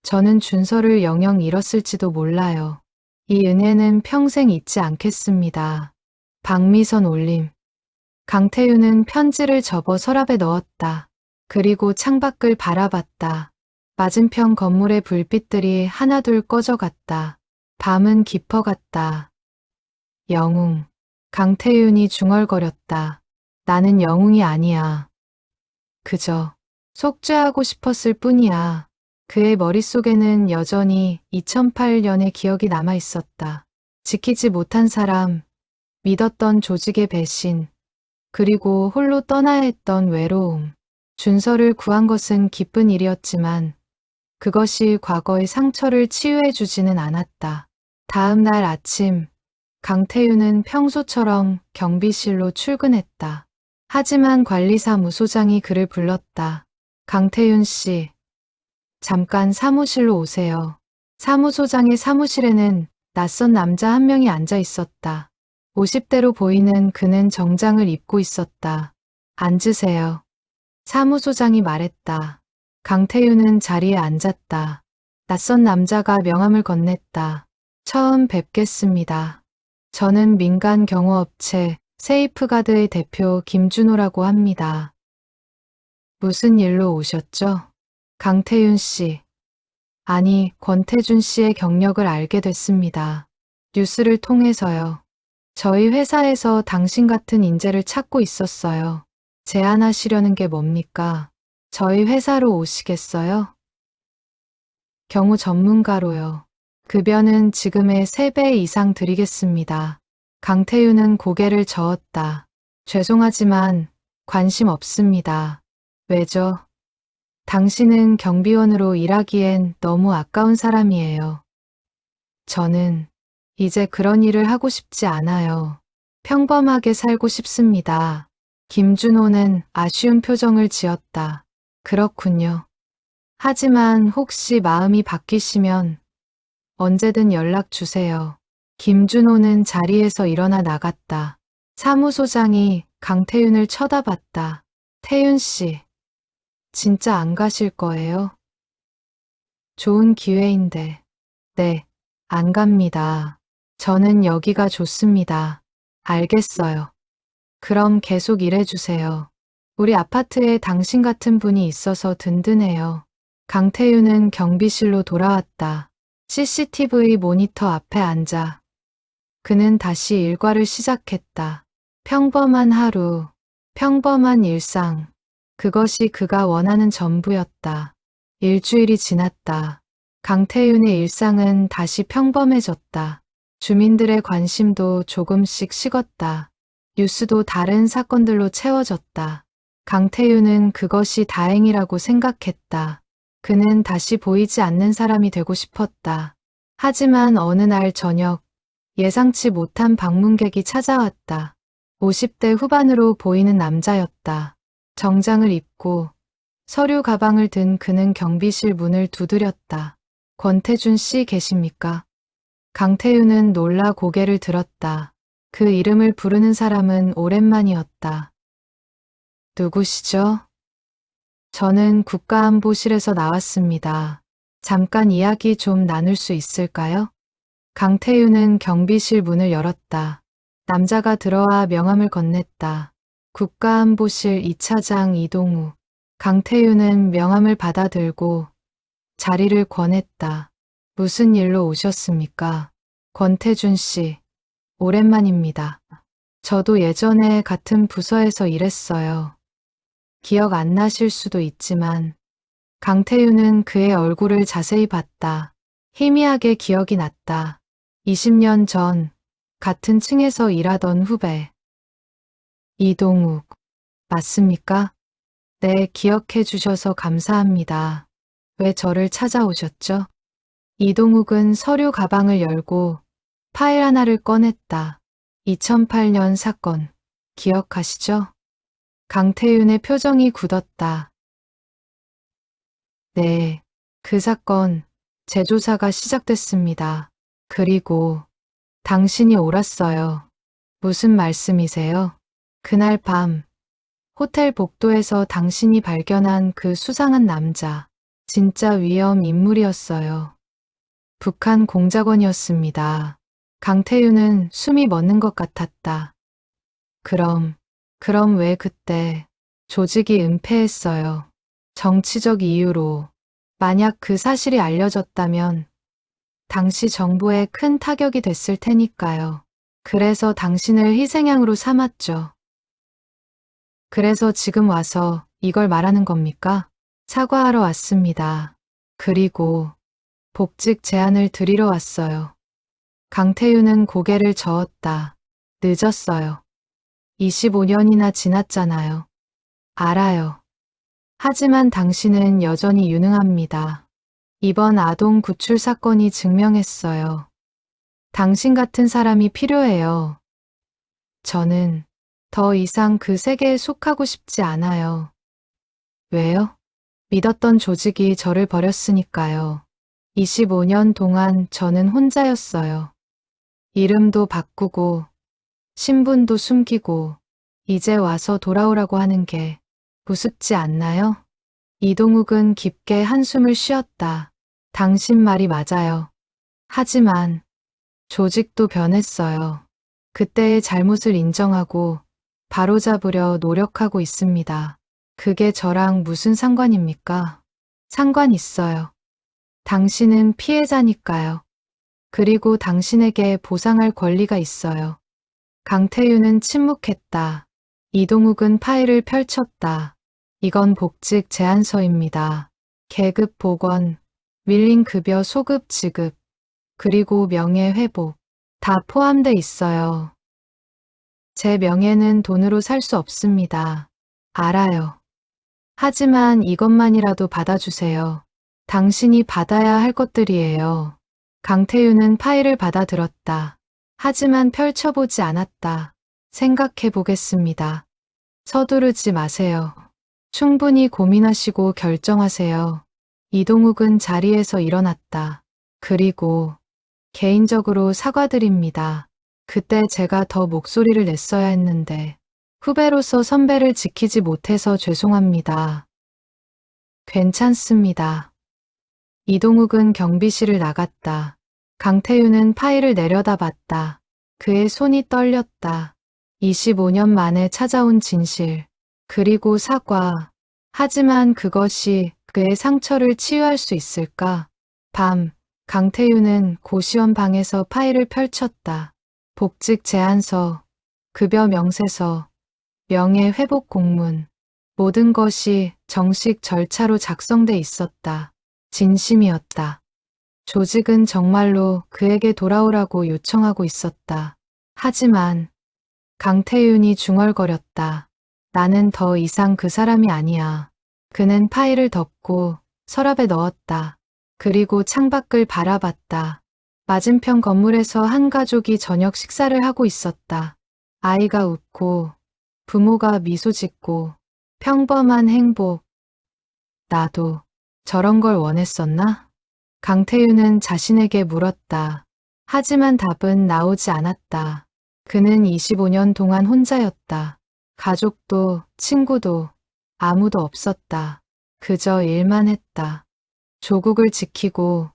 저는 준서를 영영 잃었을지도 몰라요. 이 은혜는 평생 잊지 않겠습니다. 박미선 올림. 강태윤은 편지를 접어 서랍에 넣었다. 그리고 창밖을 바라봤다. 맞은편 건물의 불빛들이 하나둘 꺼져갔다. 밤은 깊어갔다. 영웅. 강태윤이 중얼거렸다. 나는 영웅이 아니야. 그저 속죄하고 싶었을 뿐이야. 그의 머릿속에는 여전히 2008년의 기억이 남아 있었다. 지키지 못한 사람, 믿었던 조직의 배신, 그리고 홀로 떠나야 했던 외로움. 준서를 구한 것은 기쁜 일이었지만 그것이 과거의 상처를 치유해주지는 않았다. 다음 날 아침, 강태윤은 평소처럼 경비실로 출근했다. 하지만 관리사무소장이 그를 불렀다. 강태윤 씨, 잠깐 사무실로 오세요. 사무소장의 사무실에는 낯선 남자 한 명이 앉아 있었다. 50대로 보이는 그는 정장을 입고 있었다. 앉으세요. 사무소장이 말했다. 강태윤은 자리에 앉았다. 낯선 남자가 명함을 건넸다. 처음 뵙겠습니다. 저는 민간 경호업체 세이프가드의 대표 김준호라고 합니다. 무슨 일로 오셨죠? 강태윤 씨. 아니, 권태준 씨의 경력을 알게 됐습니다. 뉴스를 통해서요. 저희 회사에서 당신 같은 인재를 찾고 있었어요. 제안하시려는 게 뭡니까? 저희 회사로 오시겠어요? 경우 전문가로요. 급여는 지금의 3배 이상 드리겠습니다. 강태윤은 고개를 저었다. 죄송하지만 관심 없습니다. 왜죠? 당신은 경비원으로 일하기엔 너무 아까운 사람이에요. 저는 이제 그런 일을 하고 싶지 않아요. 평범하게 살고 싶습니다. 김준호는 아쉬운 표정을 지었다. 그렇군요. 하지만 혹시 마음이 바뀌시면 언제든 연락 주세요. 김준호는 자리에서 일어나 나갔다. 사무소장이 강태윤을 쳐다봤다. 태윤 씨, 진짜 안 가실 거예요? 좋은 기회인데. 네, 안 갑니다. 저는 여기가 좋습니다. 알겠어요. 그럼 계속 일해주세요. 우리 아파트에 당신 같은 분이 있어서 든든해요. 강태윤은 경비실로 돌아왔다. CCTV 모니터 앞에 앉아 그는 다시 일과를 시작했다. 평범한 하루, 평범한 일상. 그것이 그가 원하는 전부였다. 일주일이 지났다. 강태윤의 일상은 다시 평범해졌다. 주민들의 관심도 조금씩 식었다. 뉴스도 다른 사건들로 채워졌다. 강태윤은 그것이 다행이라고 생각했다. 그는 다시 보이지 않는 사람이 되고 싶었다. 하지만 어느 날 저녁, 예상치 못한 방문객이 찾아왔다. 50대 후반으로 보이는 남자였다. 정장을 입고 서류 가방을 든 그는 경비실 문을 두드렸다. 권태준 씨 계십니까? 강태윤은 놀라 고개를 들었다. 그 이름을 부르는 사람은 오랜만이었다. 누구시죠? 저는 국가안보실에서 나왔습니다. 잠깐 이야기 좀 나눌 수 있을까요? 강태윤은 경비실 문을 열었다. 남자가 들어와 명함을 건넸다. 국가안보실 2차장 이동우. 강태윤은 명함을 받아들고 자리를 권했다. 무슨 일로 오셨습니까? 권태준 씨, 오랜만입니다. 저도 예전에 같은 부서에서 일했어요. 기억 안 나실 수도 있지만 강태윤은 그의 얼굴을 자세히 봤다. 희미하게 기억이 났다. 20년 전 같은 층에서 일하던 후배. 이동욱, 맞습니까? 네, 기억해 주셔서 감사합니다. 왜 저를 찾아오셨죠? 이동욱은 서류 가방을 열고 파일 하나를 꺼냈다. 2008년 사건, 기억하시죠? 강태윤의 표정이 굳었다. 네, 그 사건, 재조사가 시작됐습니다. 그리고 당신이 옳았어요. 무슨 말씀이세요? 그날 밤, 호텔 복도에서 당신이 발견한 그 수상한 남자, 진짜 위험 인물이었어요. 북한 공작원이었습니다. 강태윤은 숨이 멎는 것 같았다. 그럼 왜 그때 조직이 은폐했어요? 정치적 이유로. 만약 그 사실이 알려졌다면 당시 정부에 큰 타격이 됐을 테니까요. 그래서 당신을 희생양으로 삼았죠. 그래서 지금 와서 이걸 말하는 겁니까? 사과하러 왔습니다. 그리고 복직 제안을 드리러 왔어요. 강태윤은 고개를 저었다. 늦었어요. 25년이나 지났잖아요. 알아요. 하지만 당신은 여전히 유능합니다. 이번 아동 구출 사건이 증명했어요. 당신 같은 사람이 필요해요. 저는 더 이상 그 세계에 속하고 싶지 않아요. 왜요? 믿었던 조직이 저를 버렸으니까요. 25년 동안 저는 혼자였어요. 이름도 바꾸고, 신분도 숨기고, 이제 와서 돌아오라고 하는 게 우습지 않나요? 이동욱은 깊게 한숨을 쉬었다. 당신 말이 맞아요. 하지만 조직도 변했어요. 그때의 잘못을 인정하고 바로잡으려 노력하고 있습니다. 그게 저랑 무슨 상관입니까? 상관 있어요. 당신은 피해자니까요. 그리고 당신에게 보상할 권리가 있어요. 강태윤은 침묵했다. 이동욱은 파일을 펼쳤다. 이건 복직 제안서입니다. 계급 복원, 밀린 급여 소급 지급, 그리고 명예 회복 다 포함돼 있어요. 제 명예는 돈으로 살 수 없습니다. 알아요. 하지만 이것만이라도 받아주세요. 당신이 받아야 할 것들이에요. 강태윤은 파일을 받아들었다. 하지만 펼쳐보지 않았다. 생각해 보겠습니다. 서두르지 마세요. 충분히 고민하시고 결정하세요. 이동욱은 자리에서 일어났다. 그리고 개인적으로 사과드립니다. 그때 제가 더 목소리를 냈어야 했는데 후배로서 선배를 지키지 못해서 죄송합니다. 괜찮습니다. 이동욱은 경비실을 나갔다. 강태윤은 파일을 내려다봤다. 그의 손이 떨렸다. 25년 만에 찾아온 진실, 그리고 사과. 하지만 그것이 그의 상처를 치유할 수 있을까? 밤, 강태윤은 고시원 방에서 파일을 펼쳤다. 복직 제안서, 급여 명세서, 명예 회복 공문. 모든 것이 정식 절차로 작성돼 있었다. 진심이었다. 조직은 정말로 그에게 돌아오라고 요청하고 있었다. 하지만 강태윤이 중얼거렸다. 나는 더 이상 그 사람이 아니야. 그는 파일을 덮고 서랍에 넣었다. 그리고 창밖을 바라봤다. 맞은편 건물에서 한 가족이 저녁 식사를 하고 있었다. 아이가 웃고 부모가 미소 짓고 평범한 행복. 나도 저런 걸 원했었나? 강태윤은 자신에게 물었다. 하지만 답은 나오지 않았다. 그는 25년 동안 혼자였다. 가족도 친구도 아무도 없었다. 그저 일만 했다. 조국을 지키고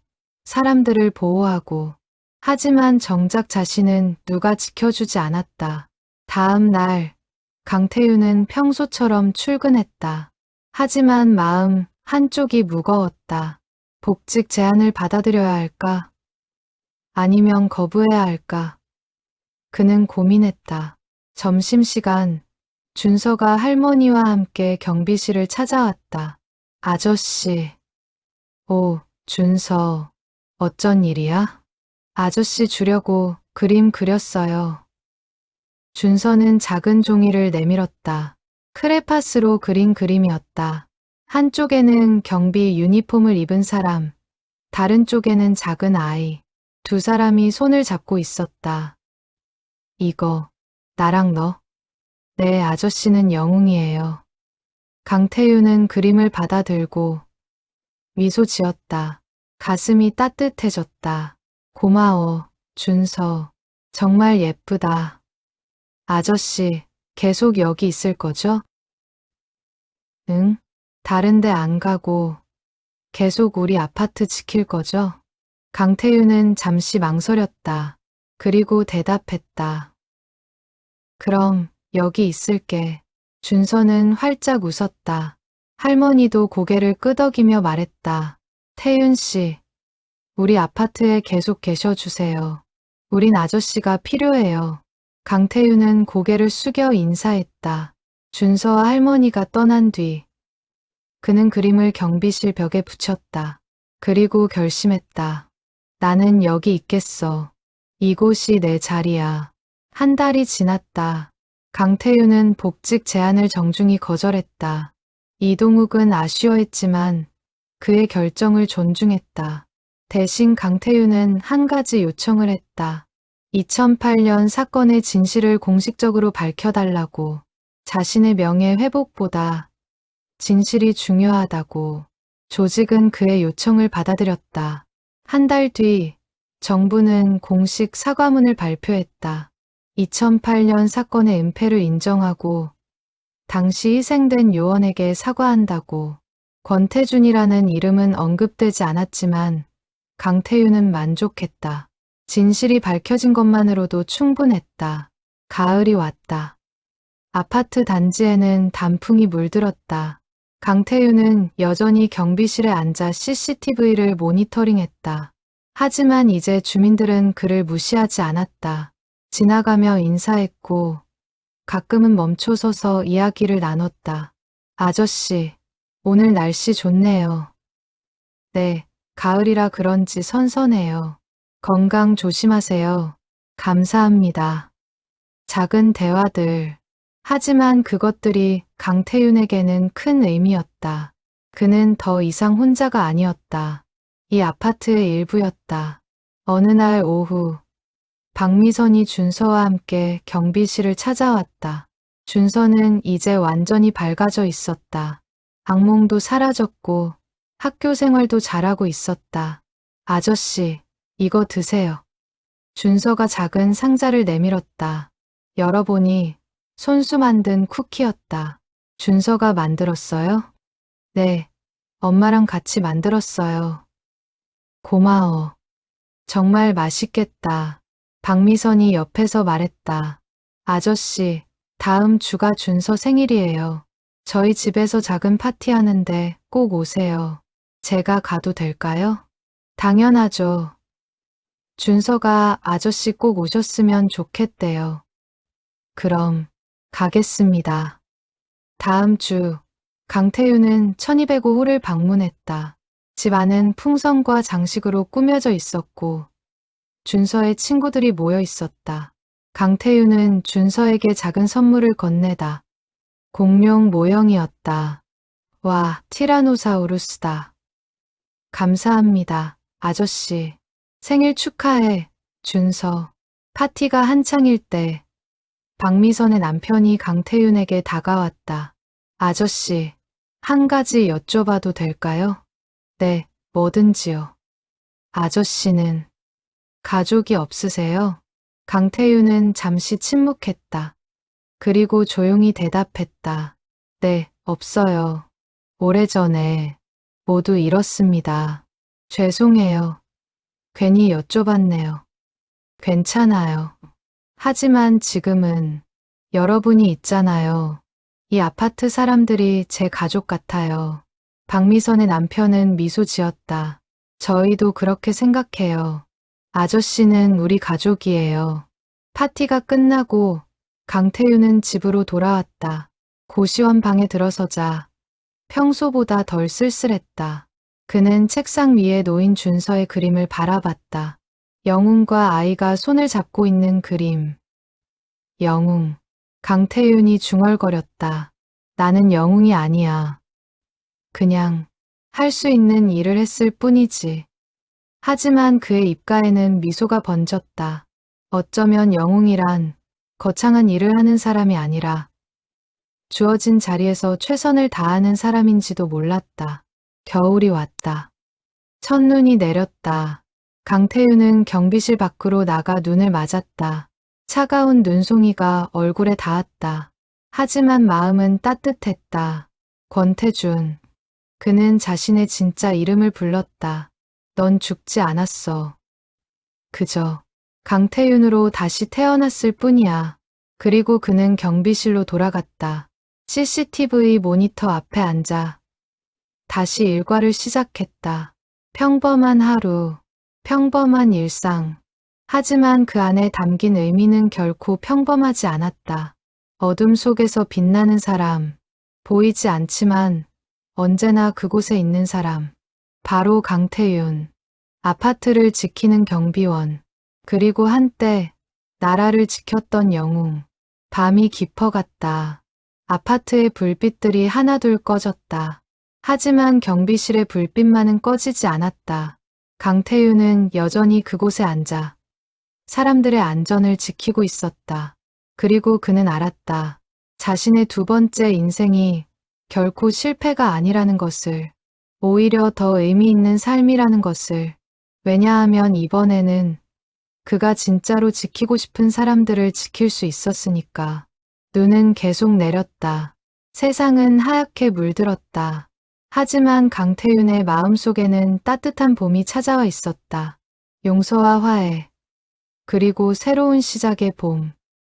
사람들을 보호하고. 하지만 정작 자신은 누가 지켜주지 않았다. 다음 날 강태윤은 평소처럼 출근했다. 하지만 마음 한쪽이 무거웠다. 복직 제안을 받아들여야 할까? 아니면 거부해야 할까? 그는 고민했다. 점심시간, 준서가 할머니와 함께 경비실을 찾아왔다. 아저씨. 오, 준서. 어쩐 일이야? 아저씨 주려고 그림 그렸어요. 준서는 작은 종이를 내밀었다. 크레파스로 그린 그림이었다. 한쪽에는 경비 유니폼을 입은 사람, 다른 쪽에는 작은 아이. 두 사람이 손을 잡고 있었다. 이거, 나랑 너. 네, 아저씨는 영웅이에요. 강태윤은 그림을 받아들고 미소 지었다. 가슴이 따뜻해졌다. 고마워, 준서. 정말 예쁘다. 아저씨, 계속 여기 있을 거죠? 응? 다른데 안 가고 계속 우리 아파트 지킬 거죠? 강태윤은 잠시 망설였다. 그리고 대답했다. 그럼 여기 있을게. 준서는 활짝 웃었다. 할머니도 고개를 끄덕이며 말했다. 태윤 씨, 우리 아파트에 계속 계셔주세요. 우린 아저씨가 필요해요. 강태윤은 고개를 숙여 인사했다. 준서와 할머니가 떠난 뒤 그는 그림을 경비실 벽에 붙였다. 그리고 결심했다. 나는 여기 있겠어. 이곳이 내 자리야. 한 달이 지났다. 강태윤은 복직 제안을 정중히 거절했다. 이동욱은 아쉬워했지만 그의 결정을 존중했다. 대신 강태윤은 한 가지 요청을 했다. 2008년 사건의 진실을 공식적으로 밝혀달라고. 자신의 명예 회복보다 진실이 중요하다고. 조직은 그의 요청을 받아들였다. 한 달 뒤 정부는 공식 사과문을 발표했다. 2008년 사건의 은폐를 인정하고 당시 희생된 요원에게 사과한다고. 권태준이라는 이름은 언급되지 않았지만 강태윤은 만족했다. 진실이 밝혀진 것만으로도 충분했다. 가을이 왔다. 아파트 단지에는 단풍이 물들었다. 강태윤은 여전히 경비실에 앉아 CCTV를 모니터링했다. 하지만 이제 주민들은 그를 무시하지 않았다. 지나가며 인사했고 가끔은 멈춰서서 이야기를 나눴다. 아저씨, 오늘 날씨 좋네요. 네, 가을이라 그런지 선선해요. 건강 조심하세요. 감사합니다. 작은 대화들, 하지만 그것들이 강태윤에게는 큰 의미였다. 그는 더 이상 혼자가 아니었다. 이 아파트의 일부였다. 어느 날 오후, 박미선이 준서와 함께 경비실을 찾아왔다. 준서는 이제 완전히 밝아져 있었다. 악몽도 사라졌고 학교 생활도 잘하고 있었다. 아저씨, 이거 드세요. 준서가 작은 상자를 내밀었다. 열어보니 손수 만든 쿠키였다. 준서가 만들었어요? 네, 엄마랑 같이 만들었어요. 고마워. 정말 맛있겠다. 박미선이 옆에서 말했다. 아저씨, 다음 주가 준서 생일이에요. 저희 집에서 작은 파티하는데 꼭 오세요. 제가 가도 될까요? 당연하죠. 준서가 아저씨 꼭 오셨으면 좋겠대요. 그럼 가겠습니다. 다음 주 강태윤은 1205호를 방문했다. 집 안은 풍선과 장식으로 꾸며져 있었고 준서의 친구들이 모여 있었다. 강태윤은 준서에게 작은 선물을 건네다. 공룡 모형이었다. 와, 티라노사우루스다. 감사합니다, 아저씨. 생일 축하해, 준서. 파티가 한창일 때 박미선의 남편이 강태윤에게 다가왔다. 아저씨, 한 가지 여쭤봐도 될까요? 네, 뭐든지요. 아저씨는 가족이 없으세요? 강태윤은 잠시 침묵했다. 그리고 조용히 대답했다. 네, 없어요. 오래전에 모두 잃었습니다. 죄송해요. 괜히 여쭤봤네요. 괜찮아요. 하지만 지금은 여러분이 있잖아요. 이 아파트 사람들이 제 가족 같아요. 박미선의 남편은 미소 지었다. 저희도 그렇게 생각해요. 아저씨는 우리 가족이에요. 파티가 끝나고 강태윤은 집으로 돌아왔다. 고시원 방에 들어서자 평소보다 덜 쓸쓸했다. 그는 책상 위에 놓인 준서의 그림을 바라봤다. 영웅과 아이가 손을 잡고 있는 그림. 영웅. 강태윤이 중얼거렸다. 나는 영웅이 아니야. 그냥 할 수 있는 일을 했을 뿐이지. 하지만 그의 입가에는 미소가 번졌다. 어쩌면 영웅이란 거창한 일을 하는 사람이 아니라 주어진 자리에서 최선을 다하는 사람인지도 몰랐다. 겨울이 왔다. 첫눈이 내렸다. 강태윤은 경비실 밖으로 나가 눈을 맞았다. 차가운 눈송이가 얼굴에 닿았다. 하지만 마음은 따뜻했다. 권태준. 그는 자신의 진짜 이름을 불렀다. 넌 죽지 않았어. 그저 강태윤으로 다시 태어났을 뿐이야. 그리고 그는 경비실로 돌아갔다. CCTV 모니터 앞에 앉아 다시 일과를 시작했다. 평범한 하루, 평범한 일상. 하지만 그 안에 담긴 의미는 결코 평범하지 않았다. 어둠 속에서 빛나는 사람, 보이지 않지만 언제나 그곳에 있는 사람. 바로 강태윤. 아파트를 지키는 경비원. 그리고 한때 나라를 지켰던 영웅. 밤이 깊어갔다. 아파트의 불빛들이 하나둘 꺼졌다. 하지만 경비실의 불빛만은 꺼지지 않았다. 강태윤은 여전히 그곳에 앉아 사람들의 안전을 지키고 있었다. 그리고 그는 알았다. 자신의 두 번째 인생이 결코 실패가 아니라는 것을, 오히려 더 의미 있는 삶이라는 것을. 왜냐하면 이번에는 그가 진짜로 지키고 싶은 사람들을 지킬 수 있었으니까. 눈은 계속 내렸다. 세상은 하얗게 물들었다. 하지만 강태윤의 마음속에는 따뜻한 봄이 찾아와 있었다. 용서와 화해, 그리고 새로운 시작의 봄.